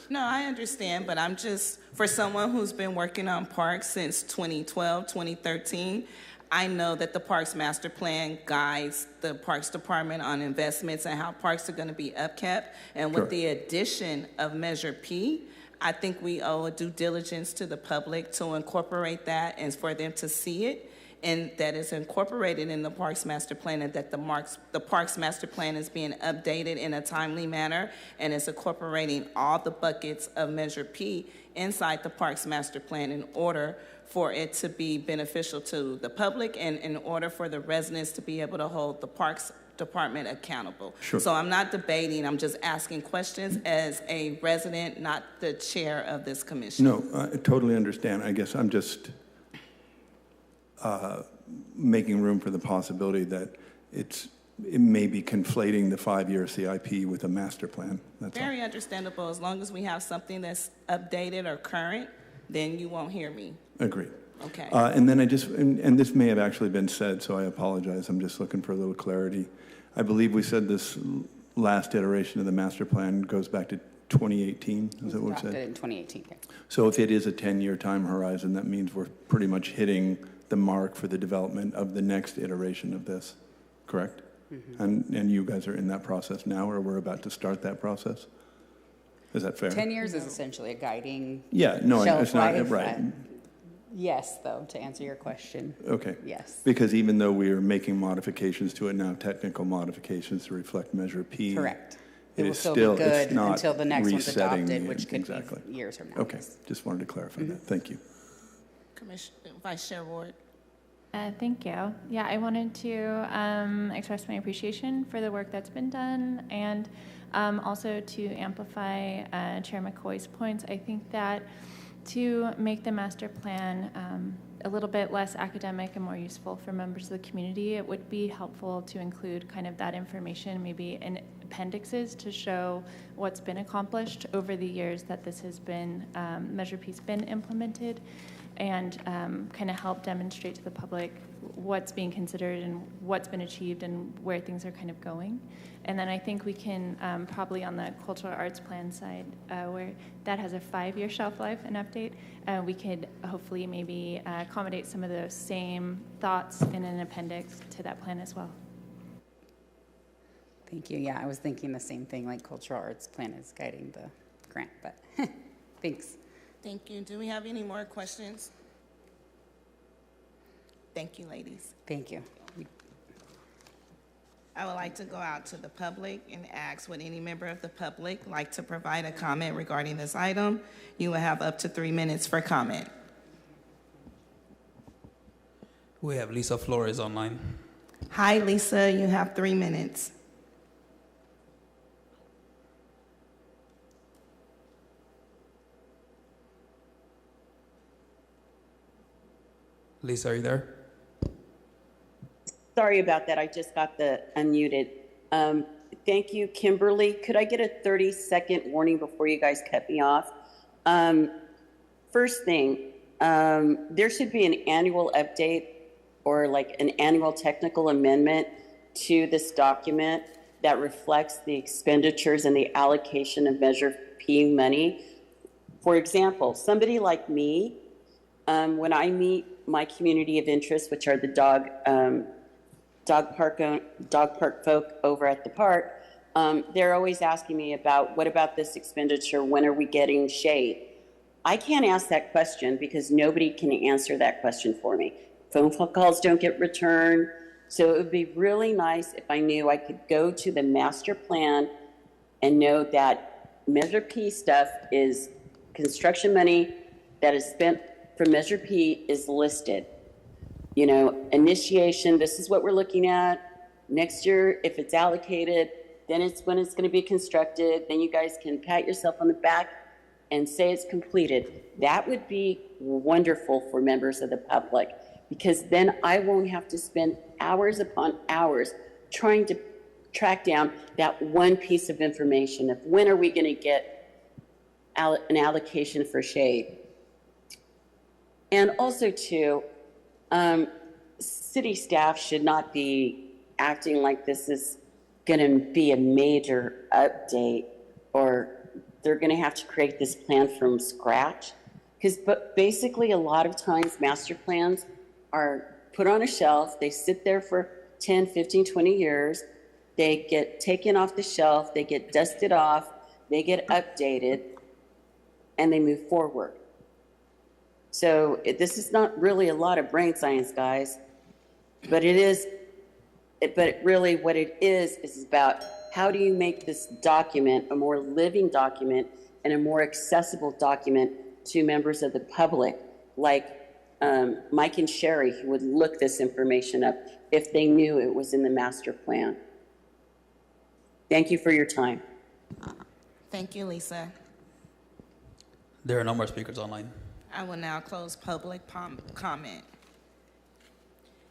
S1: No, I understand, but I'm just, for someone who's been working on parks since 2012, 2013, I know that the Parks Master Plan guides the Parks Department on investments and how parks are going to be upkept. And with the addition of Measure P, I think we owe a due diligence to the public to incorporate that and for them to see it, and that is incorporated in the Parks Master Plan, and that the Parks Master Plan is being updated in a timely manner, and it's incorporating all the buckets of Measure P inside the Parks Master Plan in order for it to be beneficial to the public and in order for the residents to be able to hold the Parks Department accountable.
S9: Sure.
S1: So I'm not debating, I'm just asking questions as a resident, not the chair of this commission.
S9: No, I totally understand. I guess I'm just making room for the possibility that it may be conflating the 5-year CIP with a master plan. That's
S1: Very understandable. As long as we have something that's updated or current, then you won't hear me.
S9: Agreed.
S1: Okay.
S9: And then and this may have actually been said, so I apologize. I'm just looking for a little clarity. I believe we said this last iteration of the master plan goes back to 2018. Is that what we said?
S20: In 2018. Okay.
S9: So if it is a 10-year time horizon, that means we're pretty much hitting the mark for the development of the next iteration of this, correct? Mm-hmm. And you guys are in that process now, or we're about to start that process? Is that fair?
S20: 10 years is essentially a guiding
S9: it's not right.
S20: Yes, though, to answer your question.
S9: Okay.
S20: Yes.
S9: Because even though we are making modifications to it now, technical modifications to reflect Measure P.
S20: Correct.
S9: It
S20: will
S9: is
S20: still
S9: still
S20: be good
S9: it's not
S20: until the next one's
S9: resetting
S20: adopted, which could
S9: exactly.
S20: be years from now.
S9: Okay, just wanted to clarify that. Thank you.
S1: Vice Chair Ward.
S5: Thank you. Yeah, I wanted to express my appreciation for the work that's been done, and Also, to amplify Chair McCoy's points, I think that to make the master plan a little bit less academic and more useful for members of the community, it would be helpful to include kind of that information, maybe in appendixes, to show what's been accomplished over the years that this has been, Measure P's been implemented, and kind of help demonstrate to the public what's being considered and what's been achieved and where things are kind of going. And then I think we can probably on the cultural arts plan side, where that has a 5-year shelf life and update, we could hopefully maybe accommodate some of those same thoughts in an appendix to that plan as well.
S20: Thank you. Yeah, I was thinking the same thing, like cultural arts plan is guiding the grant, but thanks.
S1: Thank you. Do we have any more questions? Thank you, ladies.
S20: Thank you.
S1: I would like to go out to the public and ask, would any member of the public like to provide a comment regarding this item? You will have up to 3 minutes for comment.
S2: We have Lisa Flores online.
S1: Hi, Lisa. You have 3 minutes.
S2: Lisa, are you there?
S18: Sorry about that. I just got the unmuted. Thank you, Kimberly. Could I get a 30-second warning before you guys cut me off? First thing, there should be an annual update or like an annual technical amendment to this document that reflects the expenditures and the allocation of Measure P money. For example, somebody like me, when I meet my community of interest, which are the dog park folk over at the park, they're always asking me about, what about this expenditure? When are we getting shade? I can't ask that question because nobody can answer that question for me. Phone calls don't get returned. So it would be really nice if I knew I could go to the master plan and know that Measure P stuff is construction money that is spent for Measure P is listed. You know, initiation, this is what we're looking at. Next year, if it's allocated, then it's when it's going to be constructed. Then you guys can pat yourself on the back and say it's completed. That would be wonderful for members of the public, because then I won't have to spend hours upon hours trying to track down that one piece of information of when are we going to get an allocation for shade. And also, too, city staff should not be acting like this is going to be a major update or they're going to have to create this plan from scratch. Because basically, a lot of times, master plans are put on a shelf. They sit there for 10, 15, 20 years. They get taken off the shelf. They get dusted off. They get updated. And they move forward. So this is not really a lot of brain science, guys, but it is. But really, what it is about how do you make this document a more living document and a more accessible document to members of the public, like Mike and Sherry, who would look this information up if they knew it was in the master plan. Thank you for your time.
S1: Thank you, Lisa.
S2: There are no more speakers online.
S1: I will now close public comment.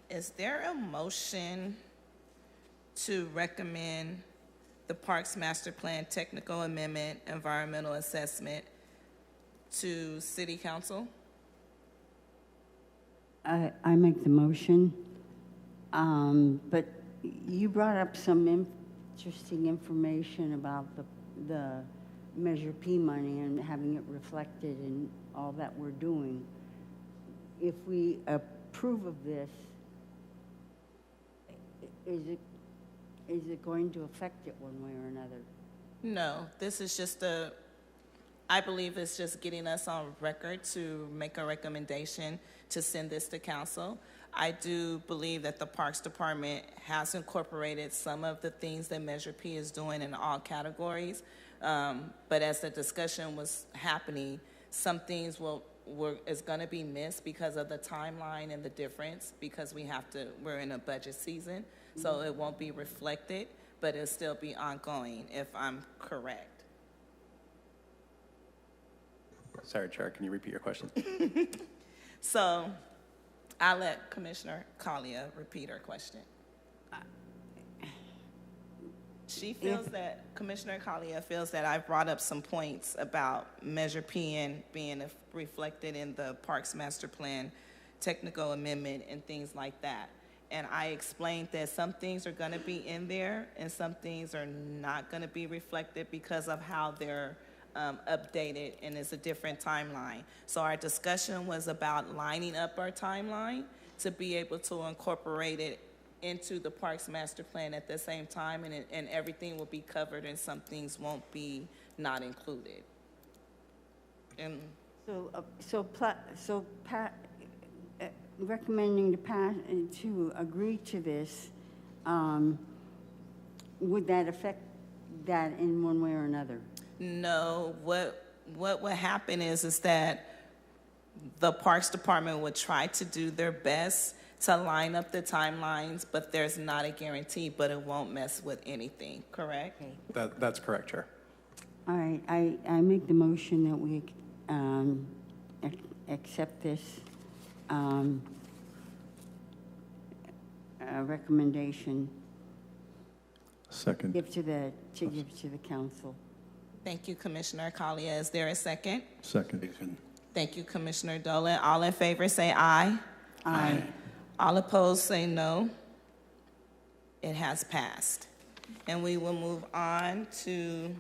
S1: Is there a motion to recommend the Parks Master Plan Technical Amendment Environmental Assessment to City Council?
S8: I make the motion, but you brought up some interesting information about the Measure P money and having it reflected in all that we're doing. If we approve of this, is it going to affect it one way or another?
S1: No, this is just I believe it's just getting us on record to make a recommendation to send this to council. I do believe that the Parks Department has incorporated some of the things that Measure P is doing in all categories. But as the discussion was happening, some things is going to be missed because of the timeline and the difference, because we're in a budget season, so it won't be reflected. but it'll still be ongoing, if I'm correct.
S7: Sorry, Chair, can you repeat your question?
S1: So I'll let Commissioner Collier repeat her question. She feels that, Commissioner Collier feels that I've brought up some points about Measure P and being reflected in the Parks Master Plan technical amendment and things like that. And I explained that some things are going to be in there and some things are not going to be reflected because of how they're updated, and it's a different timeline. So our discussion was about lining up our timeline to be able to incorporate it into the Parks Master Plan at the same time, and everything will be covered and some things won't be not included. And
S8: Recommending to agree to this, would that affect that in one way or another?
S1: No, what would happen is that the Parks Department would try to do their best to line up the timelines, but there's not a guarantee, but it won't mess with anything, correct?
S8: Okay.
S7: That's correct, Chair.
S8: All right, I make the motion that we accept this recommendation.
S9: Second.
S8: Give to the council.
S1: Thank you, Commissioner Collier. Is there a second?
S9: Second.
S1: Thank you, Commissioner Dolan. All in favor say aye.
S8: Aye.
S1: All opposed say no. It has passed. And we will move on to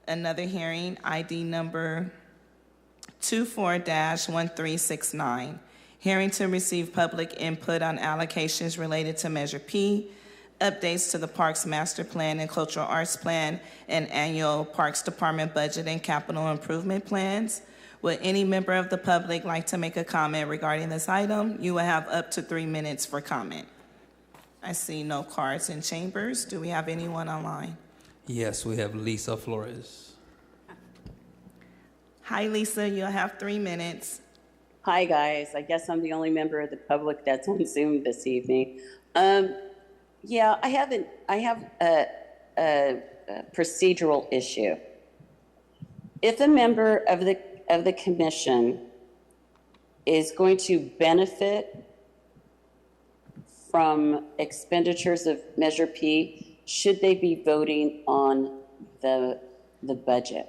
S1: another hearing, ID number 24-1369. Hearing to receive public input on allocations related to Measure P, updates to the Parks Master Plan and Cultural Arts Plan, and annual Parks Department budget and capital improvement plans. Would any member of the public like to make a comment regarding this item? You will have up to 3 minutes for comment. I see no cards in chambers. Do we have anyone online?
S2: Yes, we have Lisa Flores.
S1: Hi, Lisa. You'll have 3 minutes.
S18: Hi, guys. I guess I'm the only member of the public that's on Zoom this evening. Yeah, I have a procedural issue. If a member of the commission is going to benefit from expenditures of Measure P, should they be voting on the budget?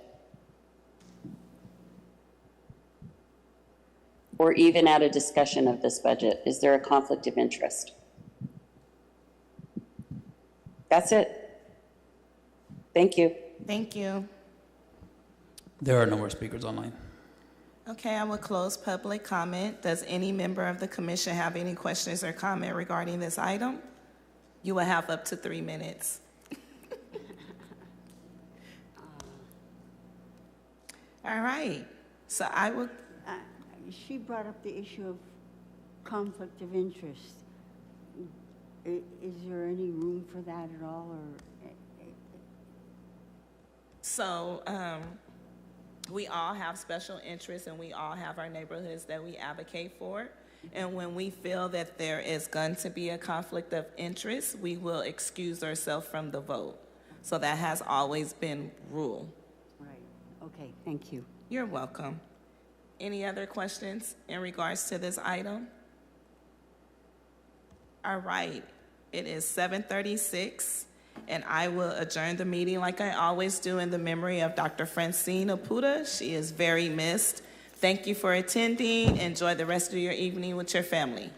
S18: Or even at a discussion of this budget? Is there a conflict of interest? That's it. Thank you.
S1: Thank you.
S2: There are no more speakers online.
S1: Okay, I will close public comment. Does any member of the commission have any questions or comment regarding this item? You will have up to 3 minutes. All right, so I will.
S8: She brought up the issue of conflict of interest. Is there any room for that at all, or?
S1: So we all have special interests and we all have our neighborhoods that we advocate for. And when we feel that there is going to be a conflict of interest, we will excuse ourselves from the vote. So that has always been rule.
S8: Right. Okay, thank you.
S1: You're welcome. Any other questions in regards to this item? All right, it is 7:36, and I will adjourn the meeting like I always do in the memory of Dr. Francine Apuda. She is very missed. Thank you for attending. Enjoy the rest of your evening with your family.